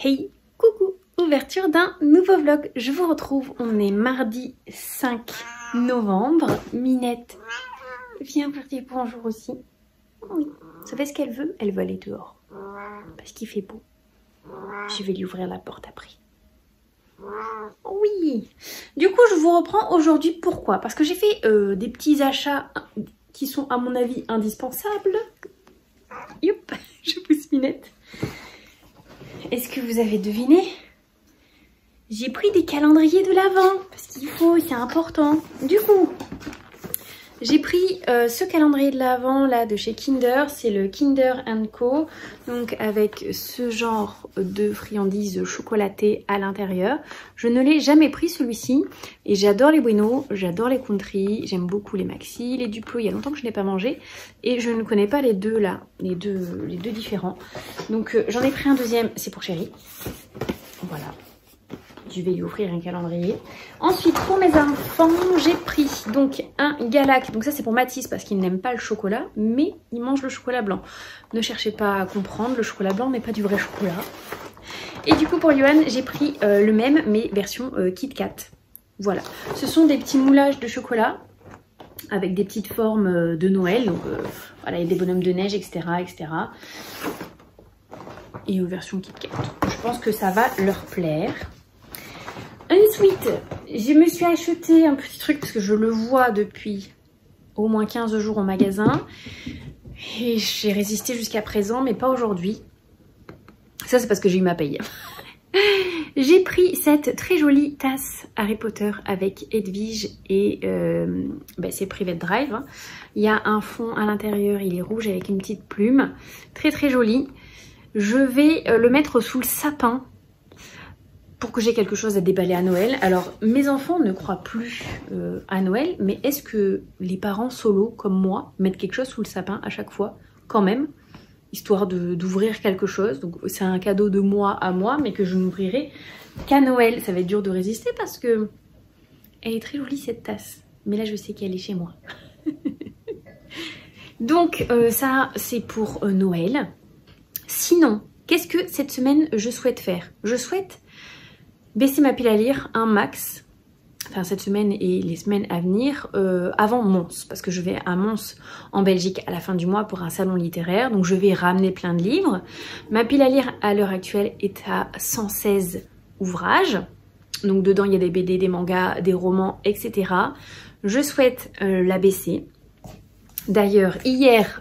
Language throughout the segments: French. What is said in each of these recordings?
Hey, coucou, ouverture d'un nouveau vlog. Je vous retrouve, on est mardi 5 novembre. Minette vient vous dire bonjour aussi. Oui, vous savez ce qu'elle veut? Elle veut aller dehors. Parce qu'il fait beau. Je vais lui ouvrir la porte après. Oui. Du coup, je vous reprends aujourd'hui. Pourquoi? Parce que j'ai fait des petits achats qui sont à mon avis indispensables. Youp, je pousse Minette. Est-ce que vous avez deviné? J'ai pris des calendriers de l'Avent parce qu'il faut, c'est important. Du coup, j'ai pris ce calendrier de l'Avent là de chez Kinder, c'est le Kinder & Co. Donc avec ce genre de friandises chocolatées à l'intérieur. Je ne l'ai jamais pris celui-ci et j'adore les Bueno, j'adore les Country, j'aime beaucoup les Maxi, les Duplo, il y a longtemps que je n'ai pas mangé et je ne connais pas les deux là, les deux différents. Donc j'en ai pris un deuxième, c'est pour Chérie. Voilà. Je vais lui offrir un calendrier. Ensuite, pour mes enfants, j'ai pris donc un Galac. Donc ça, c'est pour Mathis parce qu'il n'aime pas le chocolat, mais il mange le chocolat blanc. Ne cherchez pas à comprendre, le chocolat blanc n'est pas du vrai chocolat. Et du coup, pour Johan, j'ai pris le même, mais version Kit Kat. Voilà. Ce sont des petits moulages de chocolat avec des petites formes de Noël. Donc voilà, il y a des bonhommes de neige, etc. etc. Et aux versions Kit Kat. Je pense que ça va leur plaire. Ensuite, je me suis acheté un petit truc parce que je le vois depuis au moins 15 jours au magasin. Et j'ai résisté jusqu'à présent, mais pas aujourd'hui. Ça, c'est parce que j'ai eu ma paye. J'ai pris cette très jolie tasse Harry Potter avec Edwige et c'est Private Drive. Il y a un fond à l'intérieur, il est rouge avec une petite plume. Très très joli. Je vais le mettre sous le sapin pour que j'ai quelque chose à déballer à Noël. Alors, mes enfants ne croient plus à Noël, mais est-ce que les parents solo, comme moi, mettent quelque chose sous le sapin à chaque fois, quand même, histoire d'ouvrir quelque chose? Donc, c'est un cadeau de moi à moi, mais que je n'ouvrirai qu'à Noël. Ça va être dur de résister parce que elle est très jolie, cette tasse. Mais là, je sais qu'elle est chez moi. Donc, ça, c'est pour Noël. Sinon, qu'est-ce que cette semaine, je souhaite faire? Je souhaite baisser ma pile à lire un max, enfin cette semaine et les semaines à venir, avant Mons, parce que je vais à Mons en Belgique à la fin du mois pour un salon littéraire, donc je vais ramener plein de livres. Ma pile à lire à l'heure actuelle est à 116 ouvrages, donc dedans il y a des BD, des mangas, des romans, etc. Je souhaite la baisser. D'ailleurs, hier,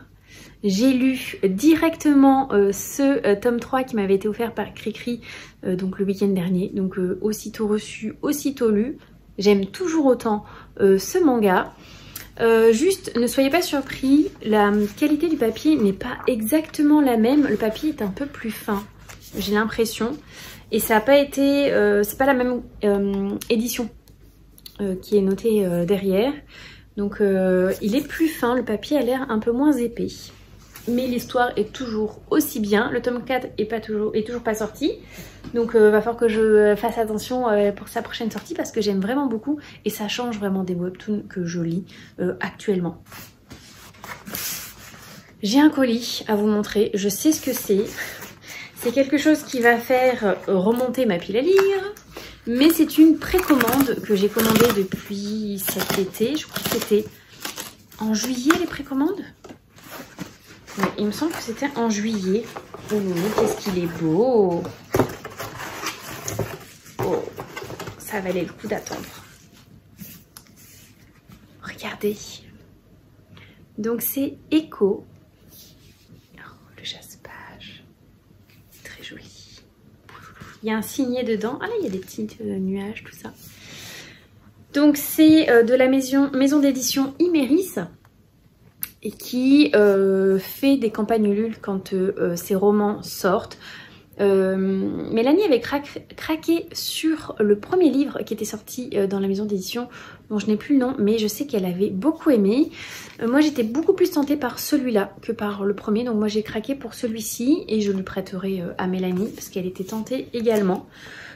j'ai lu directement ce tome 3 qui m'avait été offert par Cricri donc le week-end dernier. Donc aussitôt reçu, aussitôt lu. J'aime toujours autant ce manga. Juste, ne soyez pas surpris, la qualité du papier n'est pas exactement la même. Le papier est un peu plus fin, j'ai l'impression. Et ça n'a pas été... c'est pas la même édition qui est notée derrière. Donc il est plus fin, le papier a l'air un peu moins épais. Mais l'histoire est toujours aussi bien. Le tome 4 est toujours pas sorti. Donc va falloir que je fasse attention pour sa prochaine sortie parce que j'aime vraiment beaucoup. Et ça change vraiment des webtoons que je lis actuellement. J'ai un colis à vous montrer. Je sais ce que c'est. C'est quelque chose qui va faire remonter ma pile à lire. Mais c'est une précommande que j'ai commandée depuis cet été. Je crois que c'était en juillet les précommandes. Ouais, il me semble que c'était en juillet. Oh, qu'est-ce qu'il est beau! Oh, ça valait le coup d'attendre. Regardez. Donc c'est Echo. Oh, le jaspage. Très joli. Il y a un signet dedans. Ah là, il y a des petits nuages, tout ça. Donc c'est de la maison d'édition Iméris. Et qui fait des campagnes Ulule quand ses romans sortent. Mélanie avait craqué sur le premier livre qui était sorti dans la maison d'édition, dont je n'ai plus le nom, mais je sais qu'elle avait beaucoup aimé. Moi j'étais beaucoup plus tentée par celui-là que par le premier, donc moi j'ai craqué pour celui-ci et je lui prêterai à Mélanie parce qu'elle était tentée également.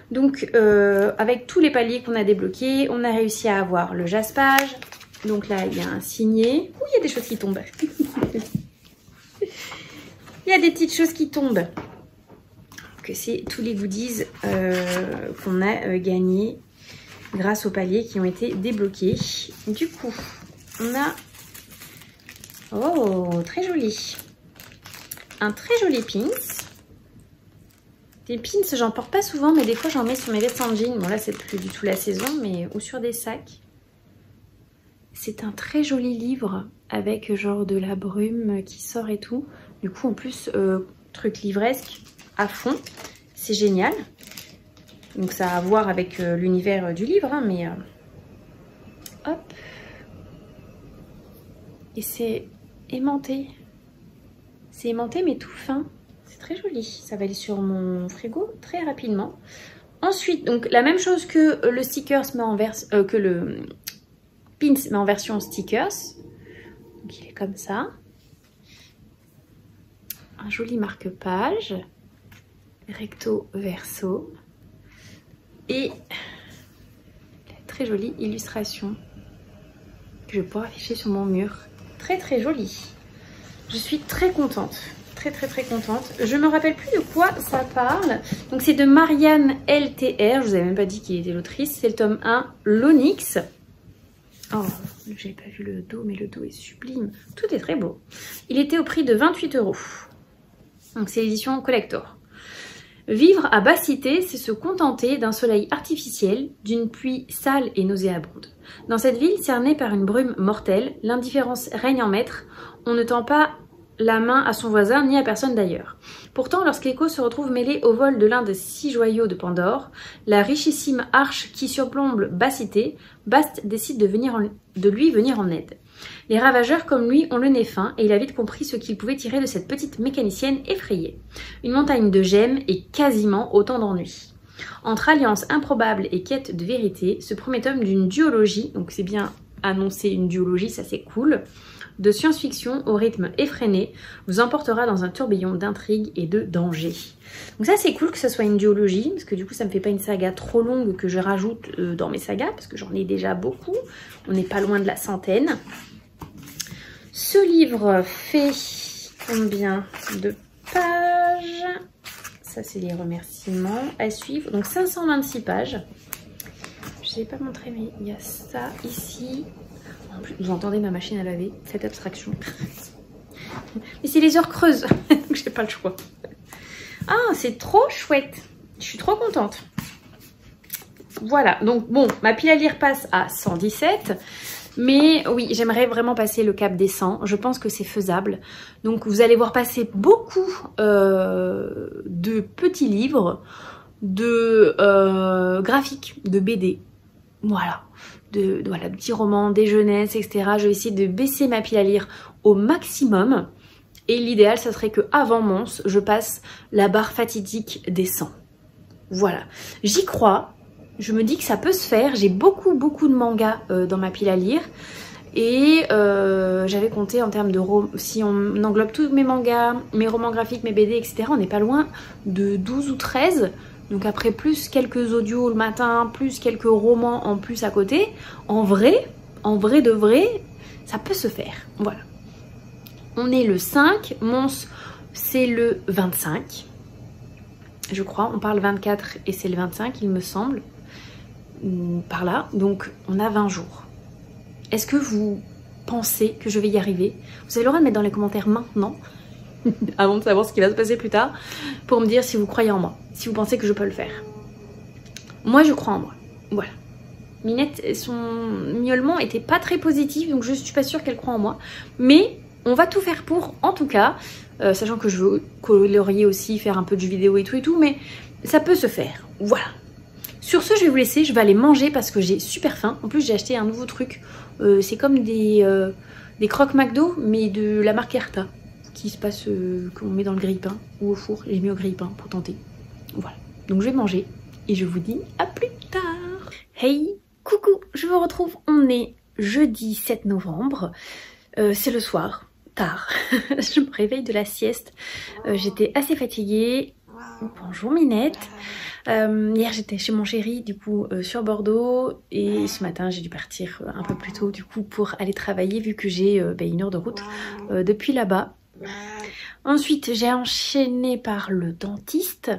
Donc avec tous les paliers qu'on a débloqués, on a réussi à avoir le jaspage. Donc là, il y a un signet. Ouh, il y a des choses qui tombent. Il y a des petites choses qui tombent. que c'est tous les goodies qu'on a gagnés grâce aux paliers qui ont été débloqués. Du coup, on a... Oh, très joli. Un très joli pins. Des pins, j'en porte pas souvent, mais des fois j'en mets sur mes vestes en jean. Bon là, c'est plus du tout la saison, mais ou sur des sacs. C'est un très joli livre avec genre de la brume qui sort et tout. Du coup, en plus, truc livresque à fond. C'est génial. Donc ça a à voir avec l'univers du livre, hein, mais... hop. Et c'est aimanté. C'est aimanté, mais tout fin. C'est très joli. Ça va aller sur mon frigo très rapidement. Ensuite, donc la même chose que le stickers, mais en que le pins, mais en version stickers. Donc il est comme ça. Un joli marque-page. Recto verso. Et la très jolie illustration que je pourrais afficher sur mon mur. Très très jolie. Je suis très contente. Très contente. Je me rappelle plus de quoi ça parle. Donc c'est de Marianne LTR. Je vous avais même pas dit qui était l'autrice. C'est le tome 1, l'Onyx. Oh, j'ai pas vu le dos, mais le dos est sublime. Tout est très beau. Il était au prix de 28 €. Donc c'est l'édition collector. Vivre à basse cité, c'est se contenter d'un soleil artificiel, d'une pluie sale et nauséabonde. Dans cette ville cernée par une brume mortelle, l'indifférence règne en maître. On ne tend pas la main à son voisin ni à personne d'ailleurs. Pourtant, lorsqu'Echo se retrouve mêlé au vol de l'un des 6 joyaux de Pandore, la richissime arche qui surplombe Basse-Cité, Bast décide de lui venir en aide. Les ravageurs comme lui ont le nez fin et il a vite compris ce qu'il pouvait tirer de cette petite mécanicienne effrayée. Une montagne de gemmes et quasiment autant d'ennuis. Entre alliance improbable et quête de vérité, ce premier tome d'une duologie, donc c'est bien annoncé une duologie, ça c'est cool, de science-fiction au rythme effréné, vous emportera dans un tourbillon d'intrigue et de danger. Donc ça c'est cool que ce soit une duologie, parce que du coup ça me fait pas une saga trop longue que je rajoute dans mes sagas, parce que j'en ai déjà beaucoup, on n'est pas loin de la centaine. Ce livre fait combien de pages? Ça c'est les remerciements à suivre, donc 526 pages. Je ne l'ai pas montré mais il y a ça ici. Vous entendez ma machine à laver, cette abstraction. Mais c'est les heures creuses, donc j'ai pas le choix. Ah, c'est trop chouette. Je suis trop contente. Voilà, donc bon, ma pile à lire passe à 117. Mais oui, j'aimerais vraiment passer le cap des 100. Je pense que c'est faisable. Donc vous allez voir passer beaucoup de petits livres, de graphiques, de BD. Voilà. De petits romans, des jeunesses, etc. Je vais essayer de baisser ma pile à lire au maximum. Et l'idéal, ça serait qu'avant Mons, je passe la barre fatidique des 100. Voilà. J'y crois. Je me dis que ça peut se faire. J'ai beaucoup de mangas dans ma pile à lire. Et j'avais compté en termes de... Si on englobe tous mes mangas, mes romans graphiques, mes BD, etc., on n'est pas loin de 12 ou 13. Donc après, plus quelques audios le matin, plus quelques romans en plus à côté. En vrai de vrai, ça peut se faire. Voilà. On est le 5. Mons, c'est le 25. Je crois. On parle 24 et c'est le 25, il me semble. Par là. Donc, on a 20 jours. Est-ce que vous pensez que je vais y arriver? Vous avez le droit de mettre dans les commentaires maintenant, avant de savoir ce qui va se passer plus tard, pour me dire si vous croyez en moi, si vous pensez que je peux le faire. Moi, je crois en moi. Voilà. Minette, son miaulement était pas très positif, donc je suis pas sûre qu'elle croit en moi. Mais on va tout faire pour, en tout cas, sachant que je veux colorier aussi, faire un peu de vidéo et tout, mais ça peut se faire. Voilà. Sur ce, je vais vous laisser, je vais aller manger parce que j'ai super faim. En plus, j'ai acheté un nouveau truc. C'est comme des croques McDo, mais de la marque Erta, qui se passe, qu'on met dans le grille-pain ou au four. J'ai mis au grille-pain pour tenter. Voilà. Donc, je vais manger et je vous dis à plus tard. Hey, coucou, je vous retrouve. On est jeudi 7 novembre. C'est le soir, tard. Je me réveille de la sieste. J'étais assez fatiguée. Bonjour Minette. Hier j'étais chez mon chéri du coup sur Bordeaux et ce matin j'ai dû partir un peu plus tôt du coup pour aller travailler vu que j'ai 1 heure de route depuis là-bas. Ensuite, j'ai enchaîné par le dentiste.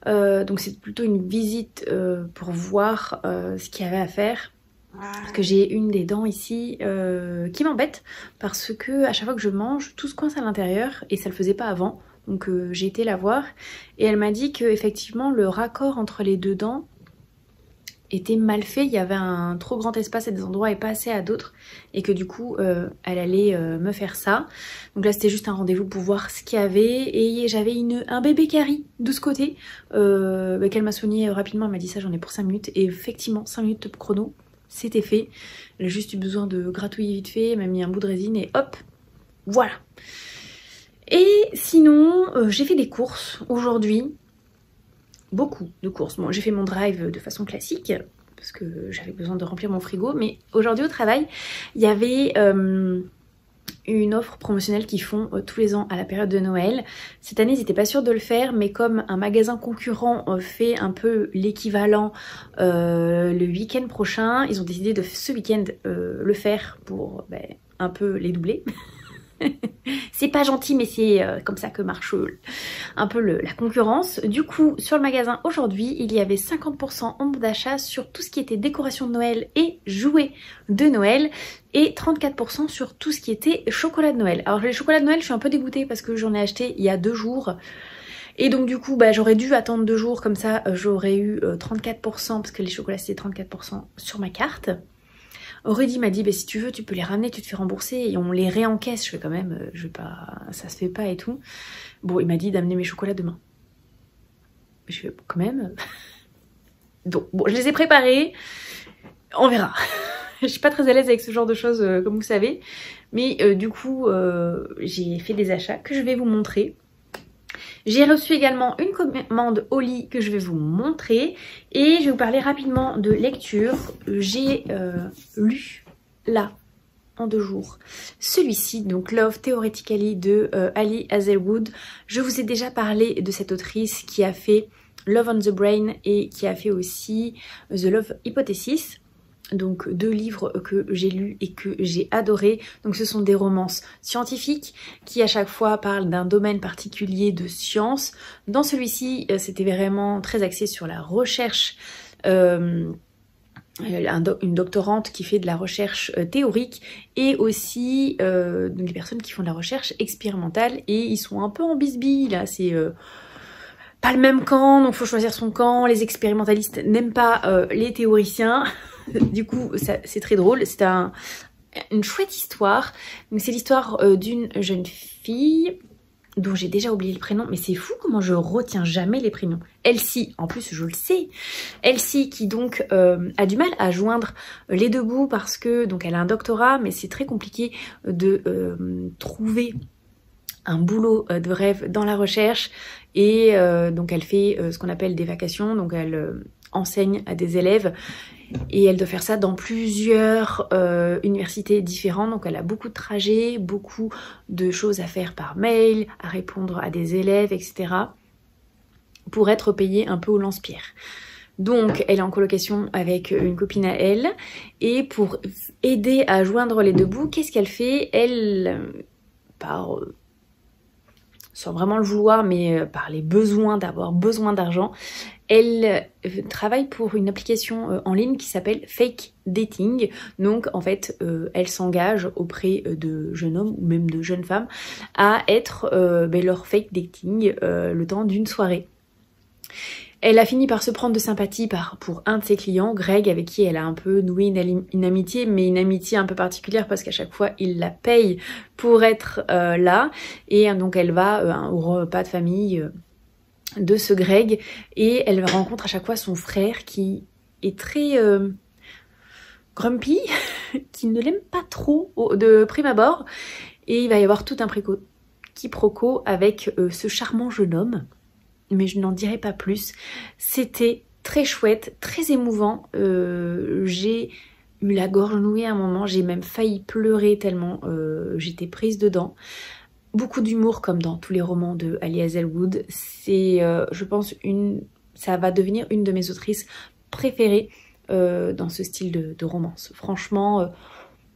Donc c'est plutôt une visite pour voir ce qu'il y avait à faire. Parce que j'ai une des dents ici qui m'embête parce que à chaque fois que je mange, tout se coince à l'intérieur et ça le faisait pas avant. Donc j'ai été la voir et elle m'a dit que effectivement le raccord entre les deux dents était mal fait. Il y avait un trop grand espace à des endroits et pas assez à d'autres et que du coup elle allait me faire ça. Donc là c'était juste un rendez-vous pour voir ce qu'il y avait et j'avais un bébé carie de ce côté qu'elle m'a soigné rapidement. Elle m'a dit ça, j'en ai pour 5 minutes et effectivement 5 minutes de chrono. C'était fait, elle a juste eu besoin de gratouiller vite fait, elle m'a mis un bout de résine et hop, voilà. Et sinon, j'ai fait des courses aujourd'hui, beaucoup de courses. Bon, j'ai fait mon drive de façon classique, parce que j'avais besoin de remplir mon frigo, mais aujourd'hui au travail, il y avait une offre promotionnelle qu'ils font tous les ans à la période de Noël. Cette année, ils n'étaient pas sûrs de le faire, mais comme un magasin concurrent fait un peu l'équivalent le week-end prochain, ils ont décidé de ce week-end le faire pour un peu les doubler. C'est pas gentil, mais c'est comme ça que marche un peu la concurrence. Du coup, sur le magasin aujourd'hui, il y avait 50% en bon d'achat sur tout ce qui était décoration de Noël et jouets de Noël et 34% sur tout ce qui était chocolat de Noël. Alors les chocolats de Noël, je suis un peu dégoûtée parce que j'en ai acheté il y a 2 jours. Et donc du coup, j'aurais dû attendre 2 jours, comme ça j'aurais eu 34% parce que les chocolats c'était 34% sur ma carte. Aurélie m'a dit si tu veux tu peux les ramener, tu te fais rembourser et on les réencaisse. Je fais quand même, je vais pas, ça se fait pas et tout. Bon, il m'a dit d'amener mes chocolats demain. Je fais quand même. Donc bon, je les ai préparés, on verra. Je suis pas très à l'aise avec ce genre de choses comme vous savez. Mais du coup, j'ai fait des achats que je vais vous montrer. J'ai reçu également une commande au lit que je vais vous montrer et je vais vous parler rapidement de lecture. J'ai lu là en 2 jours celui-ci, donc Love Theoretically de Ali Hazelwood. Je vous ai déjà parlé de cette autrice qui a fait Love on the Brain et qui a fait aussi The Love Hypothesis. Donc 2 livres que j'ai lus et que j'ai adorés. Donc ce sont des romances scientifiques qui à chaque fois parlent d'un domaine particulier de science. Dans celui-ci, c'était vraiment très axé sur la recherche. Une doctorante qui fait de la recherche théorique et aussi des personnes qui font de la recherche expérimentale et ils sont un peu en bisbille là, c'est pas le même camp, donc faut choisir son camp. Les expérimentalistes n'aiment pas les théoriciens. Du coup, c'est très drôle. C'est une chouette histoire. C'est l'histoire d'une jeune fille dont j'ai déjà oublié le prénom, mais c'est fou comment je retiens jamais les prénoms. Elsie, en plus je le sais. Elsie qui donc a du mal à joindre les 2 bouts parce que donc elle a un doctorat, mais c'est très compliqué de trouver un boulot de rêve dans la recherche et donc elle fait ce qu'on appelle des vacations, donc elle enseigne à des élèves et elle doit faire ça dans plusieurs universités différentes, donc elle a beaucoup de trajets, beaucoup de choses à faire par mail, à répondre à des élèves, etc. pour être payée un peu au lance-pierre. Donc elle est en colocation avec une copine à elle et pour aider à joindre les 2 bouts, qu'est-ce qu'elle fait? Elle, sans vraiment le vouloir, mais par les besoins d'avoir besoin d'argent, elle travaille pour une application en ligne qui s'appelle Fake Dating. Donc en fait, elle s'engage auprès de jeunes hommes ou même de jeunes femmes à être leur fake dating le temps d'une soirée. Elle a fini par se prendre de sympathie pour un de ses clients, Greg, avec qui elle a un peu noué une amitié, mais une amitié un peu particulière parce qu'à chaque fois il la paye pour être là. Et donc elle va au repas de famille de ce Greg et elle rencontre à chaque fois son frère qui est très grumpy, qui ne l'aime pas trop de prime abord. Et il va y avoir tout un quiproquo avec ce charmant jeune homme. Mais je n'en dirai pas plus. C'était très chouette, très émouvant. J'ai eu la gorge nouée à un moment, j'ai même failli pleurer tellement j'étais prise dedans. Beaucoup d'humour comme dans tous les romans de Ali Hazelwood. C'est, je pense, ça va devenir une de mes autrices préférées dans ce style de romance. Franchement,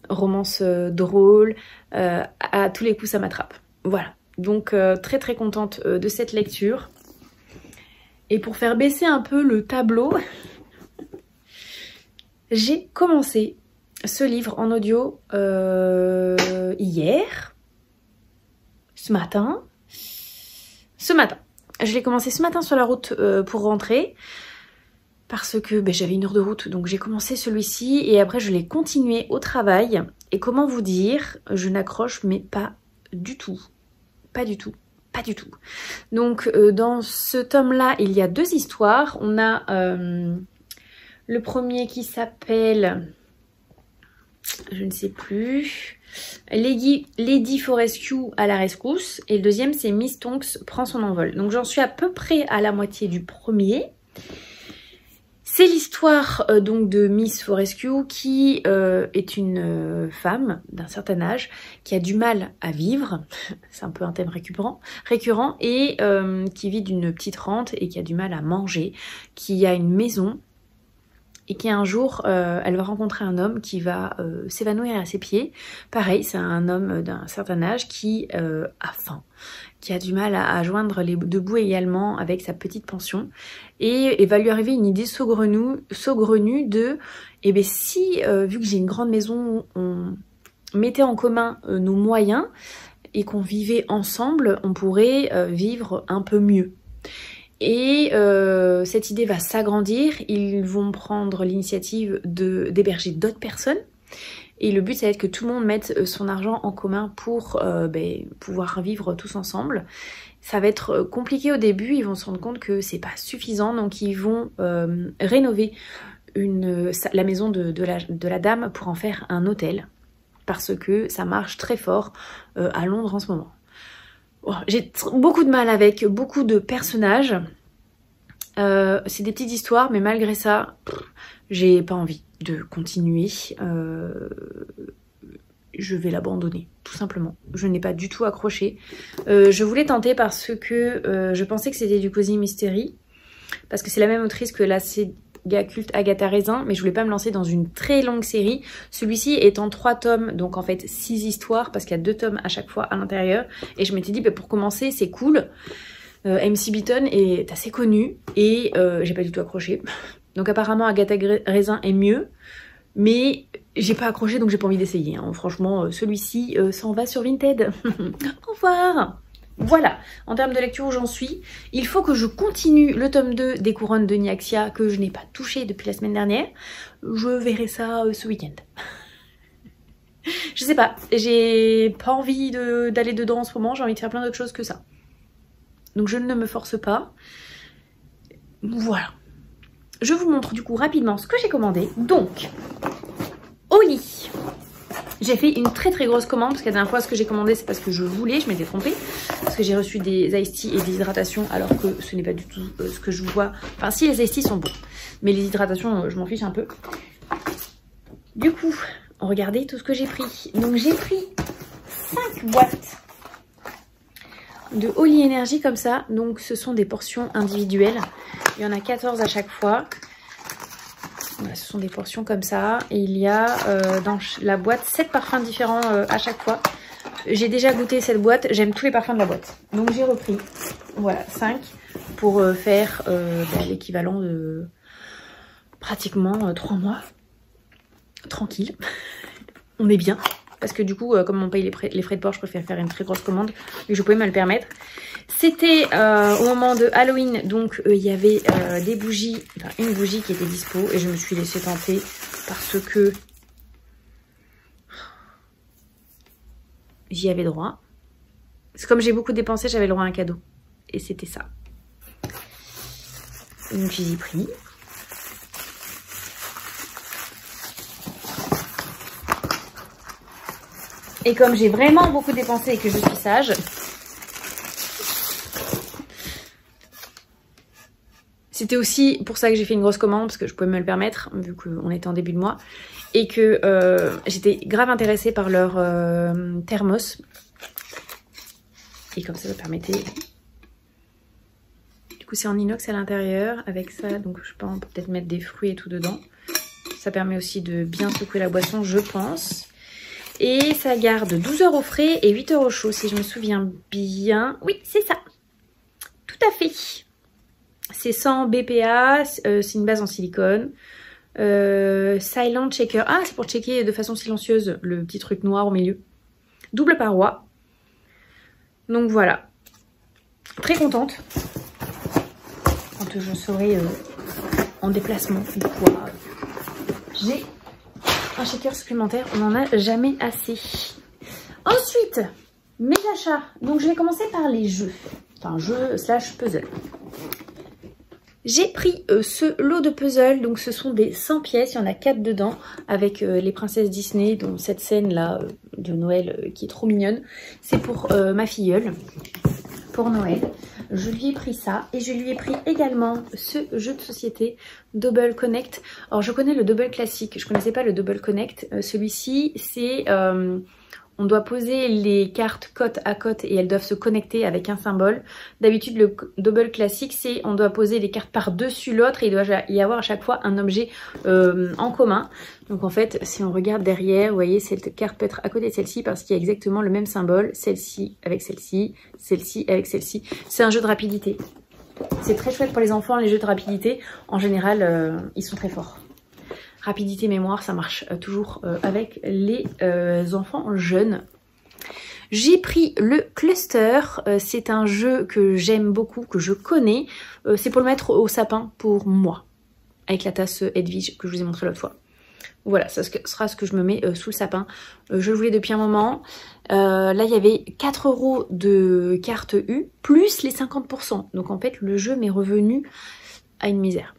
romance drôle, à tous les coups ça m'attrape. Voilà. Donc très très contente de cette lecture. Et pour faire baisser un peu le tableau, j'ai commencé ce livre en audio hier, ce matin. Je l'ai commencé ce matin sur la route pour rentrer. Parce que j'avais 1 heure de route, donc j'ai commencé celui-ci et après je l'ai continué au travail. Et comment vous dire, je n'accroche mais pas du tout. Pas du tout. Pas du tout. Donc dans ce tome-là, il y a 2 histoires. On a le premier qui s'appelle, je ne sais plus, Lady Fortescue à la rescousse. Et le deuxième, c'est Miss Tonks prend son envol. Donc j'en suis à peu près à la moitié du premier. C'est l'histoire donc de Miss Fortescue qui est une femme d'un certain âge qui a du mal à vivre, c'est un peu un thème récurrent, et qui vit d'une petite rente et qui a du mal à manger, qui a une maison et qui un jour, elle va rencontrer un homme qui va s'évanouir à ses pieds. Pareil, c'est un homme d'un certain âge qui a faim, qui a du mal à joindre les deux bouts également avec sa petite pension. Et va lui arriver une idée saugrenue de, eh bien si, vu que j'ai une grande maison, on mettait en commun nos moyens et qu'on vivait ensemble, on pourrait vivre un peu mieux. Et cette idée va s'agrandir, ils vont prendre l'initiative d'héberger d'autres personnes. Et le but, ça va être que tout le monde mette son argent en commun pour pouvoir vivre tous ensemble. Ça va être compliqué au début, ils vont se rendre compte que c'est pas suffisant, donc ils vont rénover la maison de la dame pour en faire un hôtel. Parce que ça marche très fort à Londres en ce moment. Oh, j'ai beaucoup de mal avec beaucoup de personnages. C'est des petites histoires, mais malgré ça, j'ai pas envie de continuer. Je vais l'abandonner, tout simplement. Je n'ai pas du tout accroché. Je voulais tenter parce que je pensais que c'était du Cozy Mystery, parce que c'est la même autrice que la saga culte Agatha Raisin, mais je voulais pas me lancer dans une très longue série. Celui-ci est en 3 tomes, donc en fait 6 histoires, parce qu'il y a 2 tomes à chaque fois à l'intérieur. Et je m'étais dit, pour commencer, c'est cool. MC Beaton est assez connu et j'ai pas du tout accroché. Donc apparemment Agatha Raisin est mieux, mais j'ai pas accroché, donc j'ai pas envie d'essayer. Hein. Franchement, celui-ci s'en va sur Vinted. Au revoir. Voilà, en termes de lecture où j'en suis, il faut que je continue le tome 2 des Couronnes de Nyaxia que je n'ai pas touché depuis la semaine dernière. Je verrai ça ce week-end. Je sais pas, j'ai pas envie d'aller dedans en ce moment, j'ai envie de faire plein d'autres choses que ça. Donc je ne me force pas. Voilà. Je vous montre du coup rapidement ce que j'ai commandé. Donc, au lit, j'ai fait une très très grosse commande parce que la dernière fois ce que j'ai commandé c'est parce que je voulais, je m'étais trompée. Parce que j'ai reçu des iced tea et des hydratations alors que ce n'est pas du tout ce que je vois. Enfin si, les iced tea sont bons, mais les hydratations je m'en fiche un peu. Du coup, regardez tout ce que j'ai pris. Donc j'ai pris 5 boîtes de Holy Energy comme ça. Donc ce sont des portions individuelles. Il y en a 14 à chaque fois. Voilà, ce sont des portions comme ça. Et il y a dans la boîte 7 parfums différents à chaque fois. J'ai déjà goûté cette boîte. J'aime tous les parfums de la boîte. Donc j'ai repris, voilà, 5 pour faire l'équivalent de pratiquement 3 mois. Tranquille. On est bien. Parce que du coup, comme on paye les frais de port, je préfère faire une très grosse commande. Et je pouvais me le permettre. C'était au moment de Halloween. Donc, il y avait des bougies. Enfin, une bougie qui était dispo. Et je me suis laissée tenter. Parce que j'y avais droit. C'est comme j'ai beaucoup dépensé, j'avais le droit à un cadeau. Et c'était ça. Donc, j'y ai pris. Et comme j'ai vraiment beaucoup dépensé et que je suis sage, c'était aussi pour ça que j'ai fait une grosse commande, parce que je pouvais me le permettre, vu qu'on était en début de mois. Et que j'étais grave intéressée par leur thermos. Et comme ça permettait... Du coup, c'est en inox à l'intérieur, avec ça. Donc, je pense, on peut peut-être mettre des fruits et tout dedans. Ça permet aussi de bien secouer la boisson, je pense. Et ça garde 12 heures au frais et 8 heures au chaud, si je me souviens bien. Oui, c'est ça. Tout à fait. C'est sans BPA, c'est une base en silicone. Silent checker. Ah, c'est pour checker de façon silencieuse le petit truc noir au milieu. Double paroi. Donc voilà. Très contente. Quand je serai en déplacement une fois, j'ai un shaker supplémentaire. On n'en a jamais assez. Ensuite, mes achats. Donc je vais commencer par les jeux. Enfin, jeux / puzzle. J'ai pris ce lot de puzzles, donc ce sont des 100 pièces, il y en a 4 dedans, avec les princesses Disney, dont cette scène là de Noël qui est trop mignonne. C'est pour ma filleule, pour Noël. Je lui ai pris ça, et je lui ai pris également ce jeu de société Double Connect. Alors je connais le Double classique, je connaissais pas le Double Connect. Celui-ci, c'est... on doit poser les cartes côte à côte et elles doivent se connecter avec un symbole. D'habitude, le double classique, c'est on doit poser les cartes par-dessus l'autre et il doit y avoir à chaque fois un objet en commun. Donc en fait, si on regarde derrière, vous voyez, cette carte peut être à côté de celle-ci parce qu'il y a exactement le même symbole. Celle-ci avec celle-ci, celle-ci avec celle-ci. C'est un jeu de rapidité. C'est très chouette pour les enfants, les jeux de rapidité. En général, ils sont très forts. Rapidité, mémoire, ça marche toujours avec les enfants jeunes. J'ai pris le Cluster. C'est un jeu que j'aime beaucoup, que je connais. C'est pour le mettre au sapin pour moi. Avec la tasse Edwige que je vous ai montré l'autre fois. Voilà, ça sera ce que je me mets sous le sapin. Je le voulais depuis un moment. Là, il y avait 4 € de carte U, plus les 50%. Donc en fait, le jeu m'est revenu à une misère.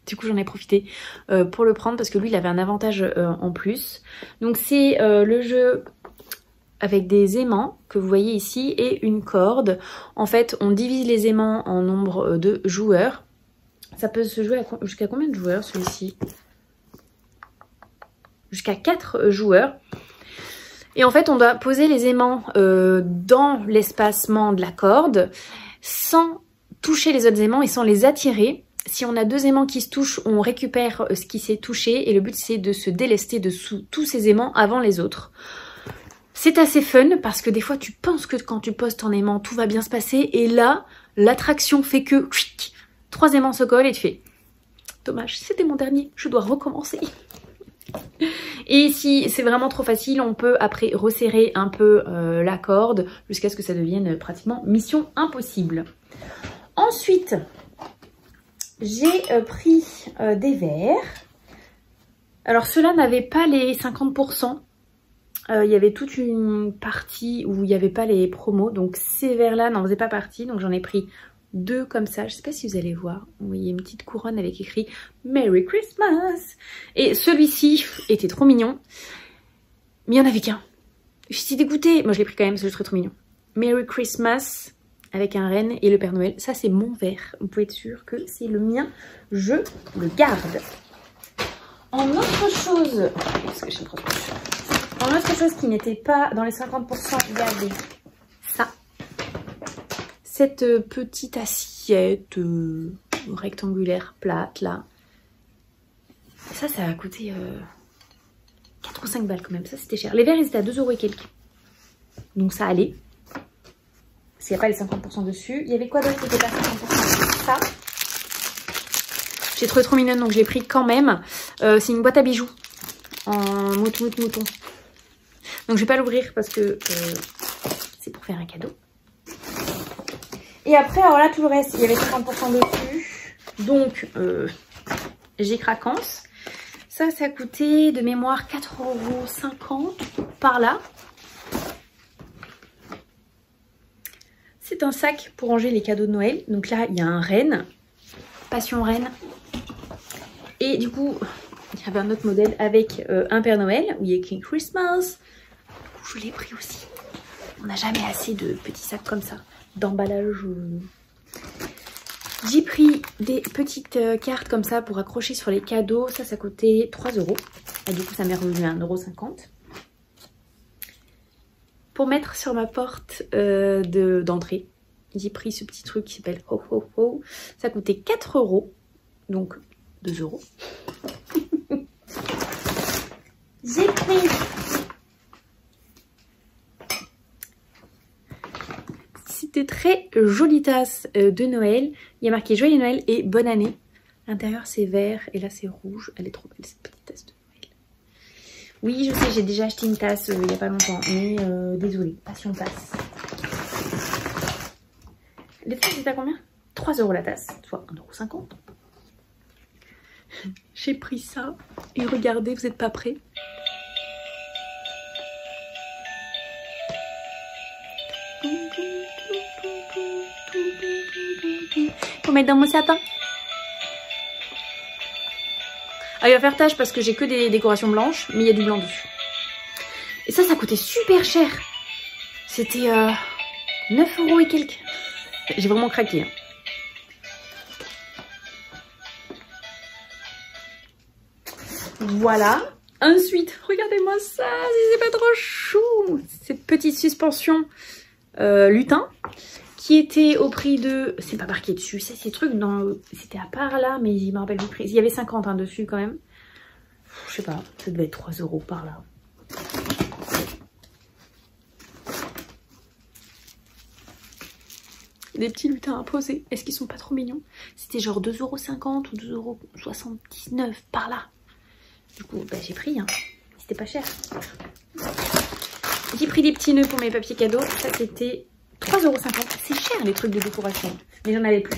Du coup, j'en ai profité pour le prendre parce que lui, il avait un avantage en plus. Donc, c'est le jeu avec des aimants que vous voyez ici et une corde. En fait, on divise les aimants en nombre de joueurs. Ça peut se jouer jusqu'à combien de joueurs, celui-ci? Jusqu'à 4 joueurs. Et en fait, on doit poser les aimants dans l'espacement de la corde sans toucher les autres aimants et sans les attirer. Si on a 2 aimants qui se touchent, on récupère ce qui s'est touché et le but c'est de se délester de tous ces aimants avant les autres. C'est assez fun parce que des fois tu penses que quand tu poses ton aimant tout va bien se passer et là l'attraction fait que 3 aimants se collent et tu fais dommage, c'était mon dernier, je dois recommencer. Et si c'est vraiment trop facile, on peut après resserrer un peu la corde jusqu'à ce que ça devienne pratiquement mission impossible. Ensuite, j'ai pris des verres. Alors ceux-là n'avaient pas les 50%. Il y avait toute une partie où il n'y avait pas les promos. Donc ces verres-là n'en faisaient pas partie. Donc j'en ai pris 2 comme ça. Je ne sais pas si vous allez voir. Vous voyez une petite couronne avec écrit Merry Christmas. Et celui-ci était trop mignon. Mais il n'y en avait qu'un. Je suis dégoûtée. Moi je l'ai pris quand même, c'est très trop mignon. Merry Christmas. Avec un renne et le Père Noël. Ça, c'est mon verre. Vous pouvez être sûr que c'est le mien. Je le garde. En autre chose... En autre chose qui n'était pas dans les 50%, il y avait ça. Cette petite assiette rectangulaire, plate, là. Ça a coûté 4 ou 5 balles quand même. Ça, c'était cher. Les verres, ils étaient à 2 € et quelques. Donc, ça allait. Parce qu'il n'y a pas les 50% dessus. Il y avait quoi d'autre qui n'était pas 50%? Ça. J'ai trouvé trop mignonne, donc je l'ai pris quand même. C'est une boîte à bijoux en mouton. Donc je vais pas l'ouvrir parce que c'est pour faire un cadeau. Et après, alors là, tout le reste, il y avait 50% dessus. Donc, j'ai craquance. Ça a coûté de mémoire 4,50 € par là. C'est un sac pour ranger les cadeaux de Noël. Donc là, il y a un renne. Passion reine. Et du coup, il y avait un autre modèle avec un Père Noël où il y a écrit Christmas. Je l'ai pris aussi. On n'a jamais assez de petits sacs comme ça. D'emballage. J'ai pris des petites cartes comme ça pour accrocher sur les cadeaux. Ça coûtait 3 €. Et du coup, ça m'est revenu à 1,50 €. Pour mettre sur ma porte d'entrée. J'ai pris ce petit truc qui s'appelle Ho Ho Ho. Ça coûtait 4 €. Donc 2 €. J'ai pris des très jolies tasses de Noël. Il y a marqué Joyeux Noël et Bonne Année. L'intérieur c'est vert et là c'est rouge. Elle est trop belle cette petite tasse de Noël. Oui, je sais, j'ai déjà acheté une tasse il n'y a pas longtemps. Mais désolée, passion tasse. Les tasses c'était à combien? 3 € la tasse, soit 1,50 €. J'ai pris ça et regardez, vous n'êtes pas prêts. Pour mettre dans mon sapin. Ah, il va faire tâche parce que j'ai que des décorations blanches, mais il y a du blanc dessus. Et ça coûtait super cher. C'était 9 € et quelques. J'ai vraiment craqué. Hein. Voilà. Ensuite, regardez-moi ça, c'est pas trop chou. Cette petite suspension lutin qui était au prix de... C'est pas marqué dessus, c'est ces trucs dans... C'était à part là, mais je me rappelle plus le prix. Il y avait 50 hein, dessus quand même. Je sais pas, ça devait être 3 € par là. Des petits lutins à poser. Est-ce qu'ils sont pas trop mignons? C'était genre 2,50 € ou 2,79 € par là. Du coup, bah, j'ai pris, hein. C'était pas cher. J'ai pris des petits nœuds pour mes papiers cadeaux. Ça, c'était 3,50 €. C'est cher, les trucs de décoration. Mais j'en avais plus.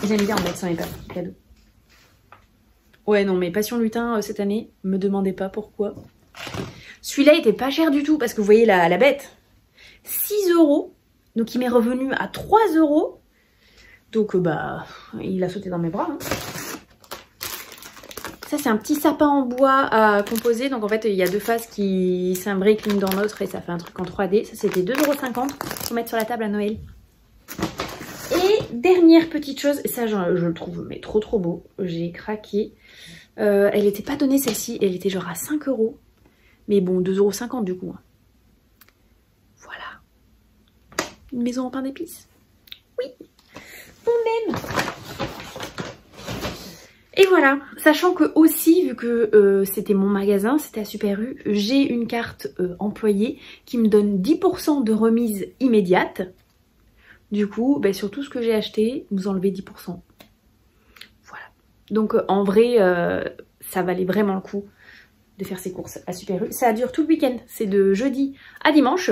J'aime bien en mettre sur mes papiers cadeaux. Ouais, non, mais Passion Lutin, cette année, me demandez pas pourquoi. Celui-là était pas cher du tout, parce que vous voyez la bête. 6 €. Donc, il m'est revenu à 3 €. Donc, bah, il a sauté dans mes bras, hein. Ça, c'est un petit sapin en bois à composer. Donc, en fait, il y a deux faces qui s'imbriquent l'une dans l'autre et ça fait un truc en 3D. Ça, c'était 2,50 € pour mettre sur la table à Noël. Et dernière petite chose, et ça, je le trouve mais trop beau. J'ai craqué. Elle n'était pas donnée, celle-ci. Elle était genre à 5 €. Mais bon, 2,50 € du coup. Voilà. Une maison en pain d'épices. Oui, on aime. Et voilà, sachant que aussi, vu que c'était mon magasin, c'était à Super U, j'ai une carte employée qui me donne 10% de remise immédiate. Du coup, bah, sur tout ce que j'ai acheté, vous enlevez 10%. Voilà. Donc en vrai, ça valait vraiment le coup de faire ces courses à Super U. Ça dure tout le week-end, c'est de jeudi à dimanche.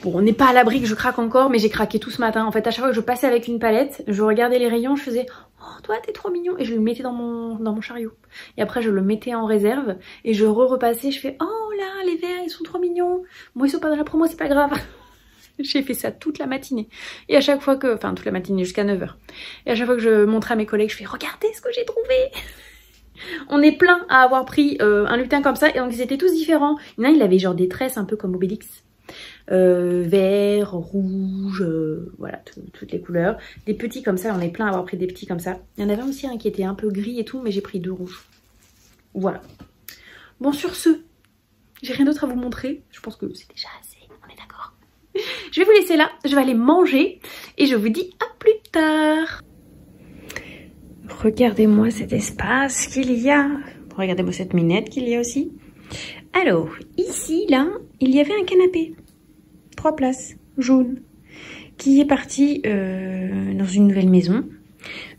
Bon, on n'est pas à l'abri que je craque encore, mais j'ai craqué tout ce matin. En fait, à chaque fois que je passais avec une palette, je regardais les rayons, je faisais « Oh, toi, t'es trop mignon !» et je le mettais dans mon chariot. Et après, je le mettais en réserve et je repassais, je fais « Oh là, les verts, ils sont trop mignons. Moi, ils sont pas dans la promo, c'est pas grave. » J'ai fait ça toute la matinée. Et à chaque fois que... Enfin, toute la matinée jusqu'à 9 h. Et à chaque fois que je montrais à mes collègues, je fais « Regardez ce que j'ai trouvé !» On est plein à avoir pris un lutin comme ça. Et donc, ils étaient tous différents. Il y en a, il avait genre des tresses un peu comme Obélix. Vert, rouge, voilà, toutes les couleurs. Des petits comme ça, on est plein à avoir pris des petits comme ça. Il y en avait aussi un qui était un peu gris et tout, mais j'ai pris 2 rouges. Voilà. Bon, sur ce, j'ai rien d'autre à vous montrer. Je pense que c'est déjà assez, on est d'accord. Je vais vous laisser là, je vais aller manger et je vous dis à plus tard. Regardez-moi cet espace qu'il y a. Regardez-moi cette minette qu'il y a aussi. Alors, ici, là, il y avait un canapé. 3 places, jaune, qui est parti dans une nouvelle maison.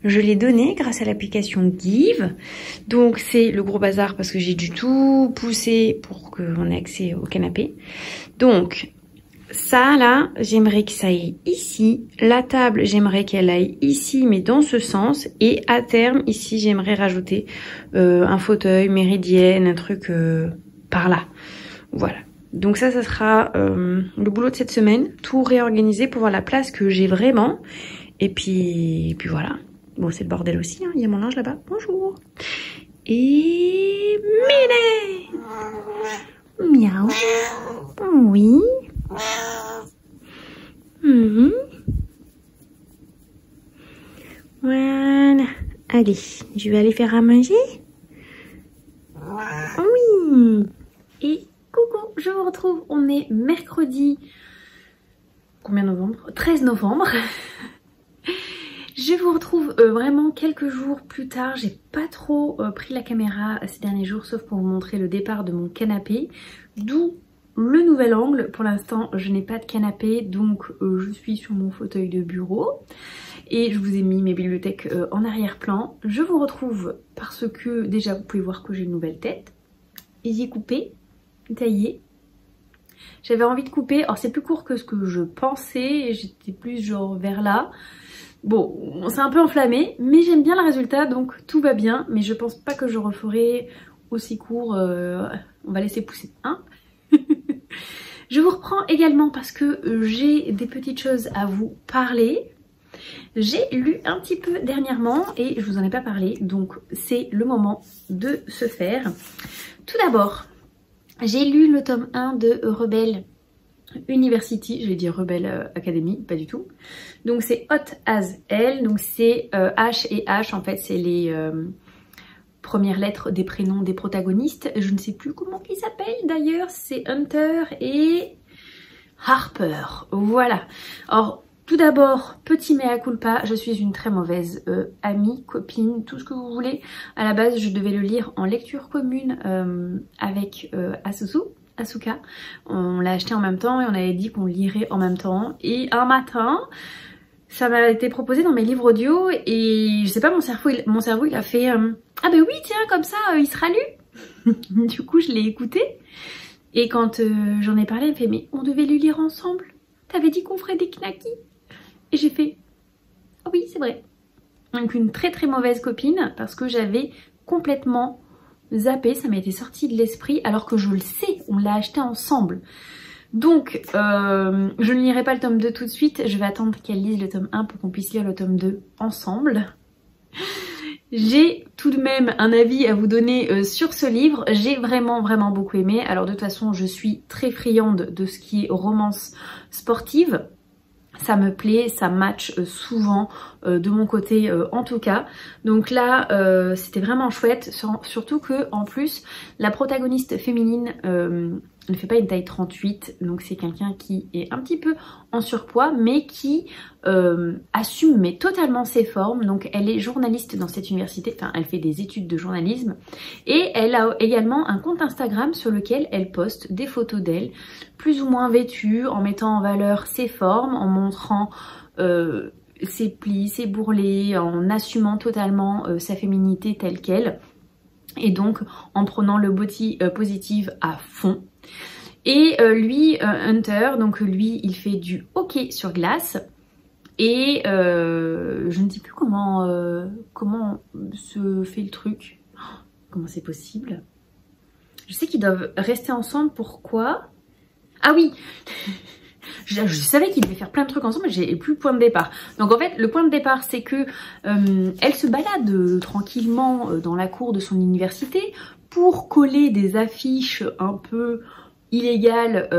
Je l'ai donné grâce à l'application Give. Donc, c'est le gros bazar parce que j'ai dû tout pousser pour qu'on ait accès au canapé. Donc, ça, là, j'aimerais que ça aille ici. La table, j'aimerais qu'elle aille ici, mais dans ce sens. Et à terme, ici, j'aimerais rajouter un fauteuil, méridienne, un truc par là. Voilà. Donc ça sera le boulot de cette semaine. Tout réorganiser pour voir la place que j'ai vraiment. Et puis voilà. Bon, c'est le bordel aussi, hein. Il y a mon linge là-bas. Bonjour. Et... Minet. Miaou. Oui. Voilà. Allez, je vais aller faire à manger. Oui. Et coucou, je vous retrouve. On est mercredi... Combien novembre? 13 novembre. Je vous retrouve vraiment quelques jours plus tard. J'ai pas trop pris la caméra ces derniers jours, sauf pour vous montrer le départ de mon canapé. D'où le nouvel angle. Pour l'instant je n'ai pas de canapé, donc je suis sur mon fauteuil de bureau et je vous ai mis mes bibliothèques en arrière-plan. Je vous retrouve parce que déjà vous pouvez voir que j'ai une nouvelle tête. Et j'ai coupé, taillé. J'avais envie de couper, alors c'est plus court que ce que je pensais, j'étais plus genre vers là. Bon, c'est un peu enflammé, mais j'aime bien le résultat, donc tout va bien. Mais je pense pas que je referai aussi court, on va laisser pousser, hein. Je vous reprends également parce que j'ai des petites choses à vous parler. J'ai lu un petit peu dernièrement et je vous en ai pas parlé, donc c'est le moment de se faire. Tout d'abord, j'ai lu le tome 1 de Rebel University, je vais dire Rebel Academy, pas du tout. Donc c'est Hot as Hell, donc c'est H et H, en fait c'est les premières lettres des prénoms des protagonistes. Je ne sais plus comment ils s'appellent d'ailleurs, c'est Hunter et Harper, voilà. Alors tout d'abord, petit mea culpa, je suis une très mauvaise amie, copine, tout ce que vous voulez. À la base, je devais le lire en lecture commune avec Asuka. On l'a acheté en même temps et on avait dit qu'on lirait en même temps. Et un matin, ça m'a été proposé dans mes livres audio et je sais pas, mon cerveau il a fait ah ben oui tiens, comme ça il sera lu. Du coup je l'ai écouté et quand j'en ai parlé, elle me fait mais on devait le lire ensemble, t'avais dit qu'on ferait des knackis. Et j'ai fait oh oui c'est vrai. Donc une très très mauvaise copine parce que j'avais complètement zappé, ça m'était sorti de l'esprit alors que je le sais, on l'a acheté ensemble. Donc je ne lirai pas le tome 2 tout de suite, je vais attendre qu'elle lise le tome 1 pour qu'on puisse lire le tome 2 ensemble. J'ai tout de même un avis à vous donner sur ce livre, j'ai vraiment beaucoup aimé. Alors de toute façon je suis très friande de ce qui est romance sportive. Ça me plaît, ça match souvent de mon côté en tout cas. Donc là c'était vraiment chouette, surtout que en plus la protagoniste féminine ne fait pas une taille 38, donc c'est quelqu'un qui est un petit peu en surpoids mais qui assume mais totalement ses formes. Donc elle est journaliste dans cette université, enfin elle fait des études de journalisme et elle a également un compte Instagram sur lequel elle poste des photos d'elle plus ou moins vêtue en mettant en valeur ses formes, en montrant ses plis, ses bourrelets, en assumant totalement sa féminité telle qu'elle et donc en prenant le body positive à fond. Et lui, Hunter, donc lui il fait du hockey sur glace et je ne sais plus comment se fait le truc, comment c'est possible. Je sais qu'ils doivent rester ensemble, pourquoi? Ah oui. Je savais qu'ils devaient faire plein de trucs ensemble mais j'ai plus le point de départ. Donc en fait le point de départ c'est que elle se balade tranquillement dans la cour de son université pour coller des affiches un peu illégales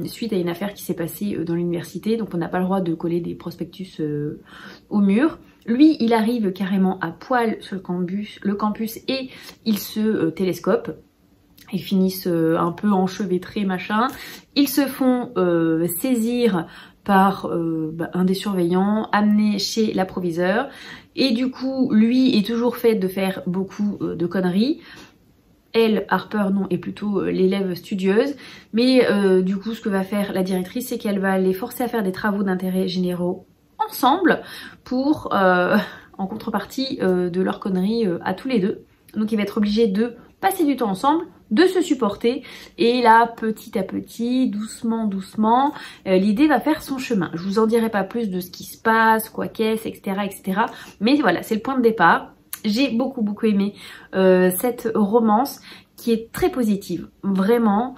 suite à une affaire qui s'est passée dans l'université. Donc on n'a pas le droit de coller des prospectus au mur. Lui il arrive carrément à poil sur le campus et il se télescope. Ils finissent un peu enchevêtrés machin. Ils se font saisir par un des surveillants, amenés chez l'approviseur. Et du coup, lui est toujours fait de faire beaucoup de conneries. Elle, Harper, non, est plutôt l'élève studieuse. Mais du coup, ce que va faire la directrice, c'est qu'elle va les forcer à faire des travaux d'intérêt généraux ensemble pour, en contrepartie de leurs conneries à tous les deux. Donc il va être obligé de passer du temps ensemble, de se supporter et là petit à petit, doucement, l'idée va faire son chemin. Je vous en dirai pas plus de ce qui se passe, quoi qu'est-ce, etc. Mais voilà, c'est le point de départ. J'ai beaucoup aimé cette romance qui est très positive, vraiment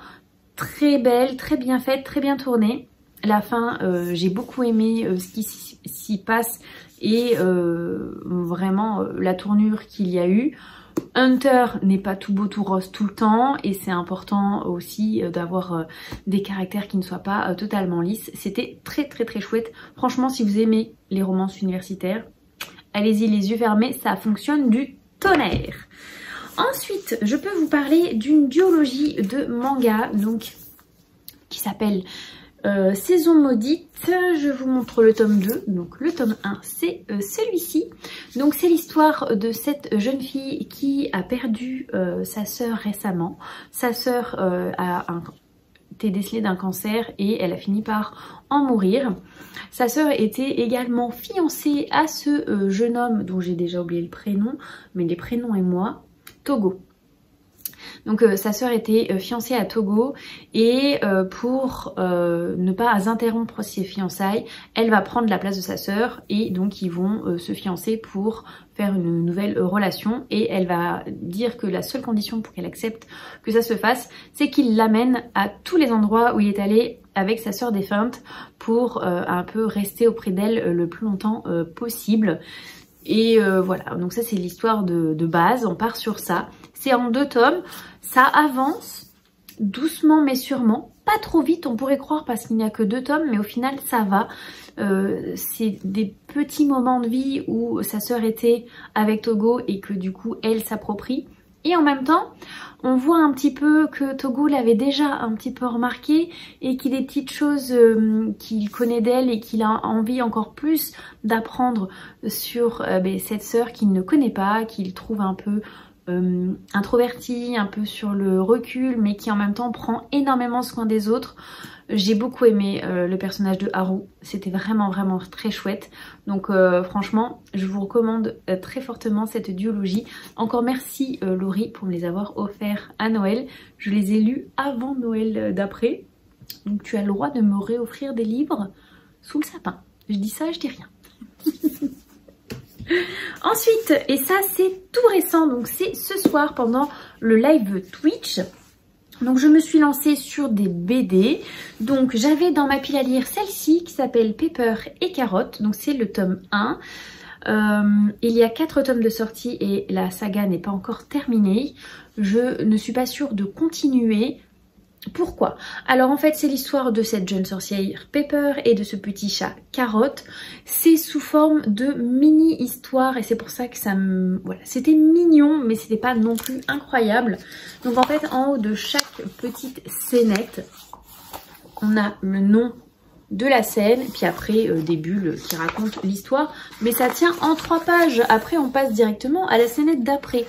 très belle, très bien faite, très bien tournée. La fin, j'ai beaucoup aimé ce qui s'y passe et vraiment la tournure qu'il y a eu. Hunter n'est pas tout beau tout rose tout le temps et c'est important aussi d'avoir des caractères qui ne soient pas totalement lisses. C'était très chouette. Franchement, si vous aimez les romances universitaires, allez-y les yeux fermés, ça fonctionne du tonnerre. Ensuite, je peux vous parler d'une duologie de manga donc qui s'appelle Saison maudite. Je vous montre le tome 2, donc le tome 1 c'est celui-ci. Donc c'est l'histoire de cette jeune fille qui a perdu sa sœur récemment. Sa sœur a un été décelé d'un cancer et elle a fini par en mourir. Sa sœur était également fiancée à ce jeune homme dont j'ai déjà oublié le prénom, mais les prénoms et moi, Togo. Donc sa sœur était fiancée à Togo et pour ne pas interrompre ses fiançailles, elle va prendre la place de sa sœur et donc ils vont se fiancer pour faire une nouvelle relation et elle va dire que la seule condition pour qu'elle accepte que ça se fasse, c'est qu'il l'amène à tous les endroits où il est allé avec sa sœur défunte pour un peu rester auprès d'elle le plus longtemps possible. Et voilà, donc ça c'est l'histoire de base, on part sur ça. C'est en 2 tomes, ça avance doucement mais sûrement, pas trop vite on pourrait croire parce qu'il n'y a que 2 tomes, mais au final ça va. C'est des petits moments de vie où sa sœur était avec Togo et que du coup elle s'approprie. Et en même temps, on voit un petit peu que Togo l'avait déjà un petit peu remarqué et qu'il y a des petites choses qu'il connaît d'elle et qu'il a envie encore plus d'apprendre sur cette sœur qu'il ne connaît pas, qu'il trouve un peu introvertie, un peu sur le recul, mais qui en même temps prend énormément soin des autres. J'ai beaucoup aimé le personnage de Haru, c'était vraiment très chouette. Donc franchement, je vous recommande très fortement cette duologie. Encore merci Laurie pour me les avoir offerts à Noël. Je les ai lus avant Noël d'après. Donc tu as le droit de me réoffrir des livres sous le sapin. Je dis ça, je dis rien. Ensuite, et ça c'est tout récent, donc c'est ce soir pendant le live Twitch. Donc je me suis lancée sur des BD. Donc j'avais dans ma pile à lire celle-ci qui s'appelle Pepper et Carotte. Donc c'est le tome 1. Il y a 4 tomes de sortie et la saga n'est pas encore terminée. Je ne suis pas sûre de continuer. Pourquoi? Alors en fait c'est l'histoire de cette jeune sorcière Pepper et de ce petit chat Carotte. C'est sous forme de mini-histoire et c'est pour ça que ça me... Voilà, c'était mignon mais c'était pas non plus incroyable. Donc en fait en haut de chaque petite scénette, on a le nom de la scène, puis après des bulles qui racontent l'histoire. Mais ça tient en 3 pages. Après on passe directement à la scénette d'après.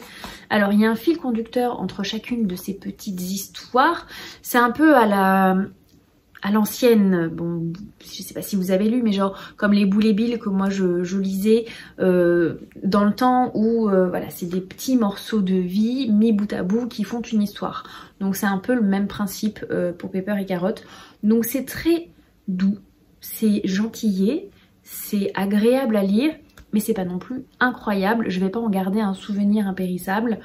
Alors il y a un fil conducteur entre chacune de ces petites histoires. C'est un peu à l'ancienne, bon je sais pas si vous avez lu, mais genre comme les Boulet Bill que moi je lisais dans le temps où voilà, c'est des petits morceaux de vie mis bout à bout qui font une histoire. Donc c'est un peu le même principe pour Pepper et Carotte. Donc c'est très doux, c'est gentillé, c'est agréable à lire. Mais c'est pas non plus incroyable, je vais pas en garder un souvenir impérissable,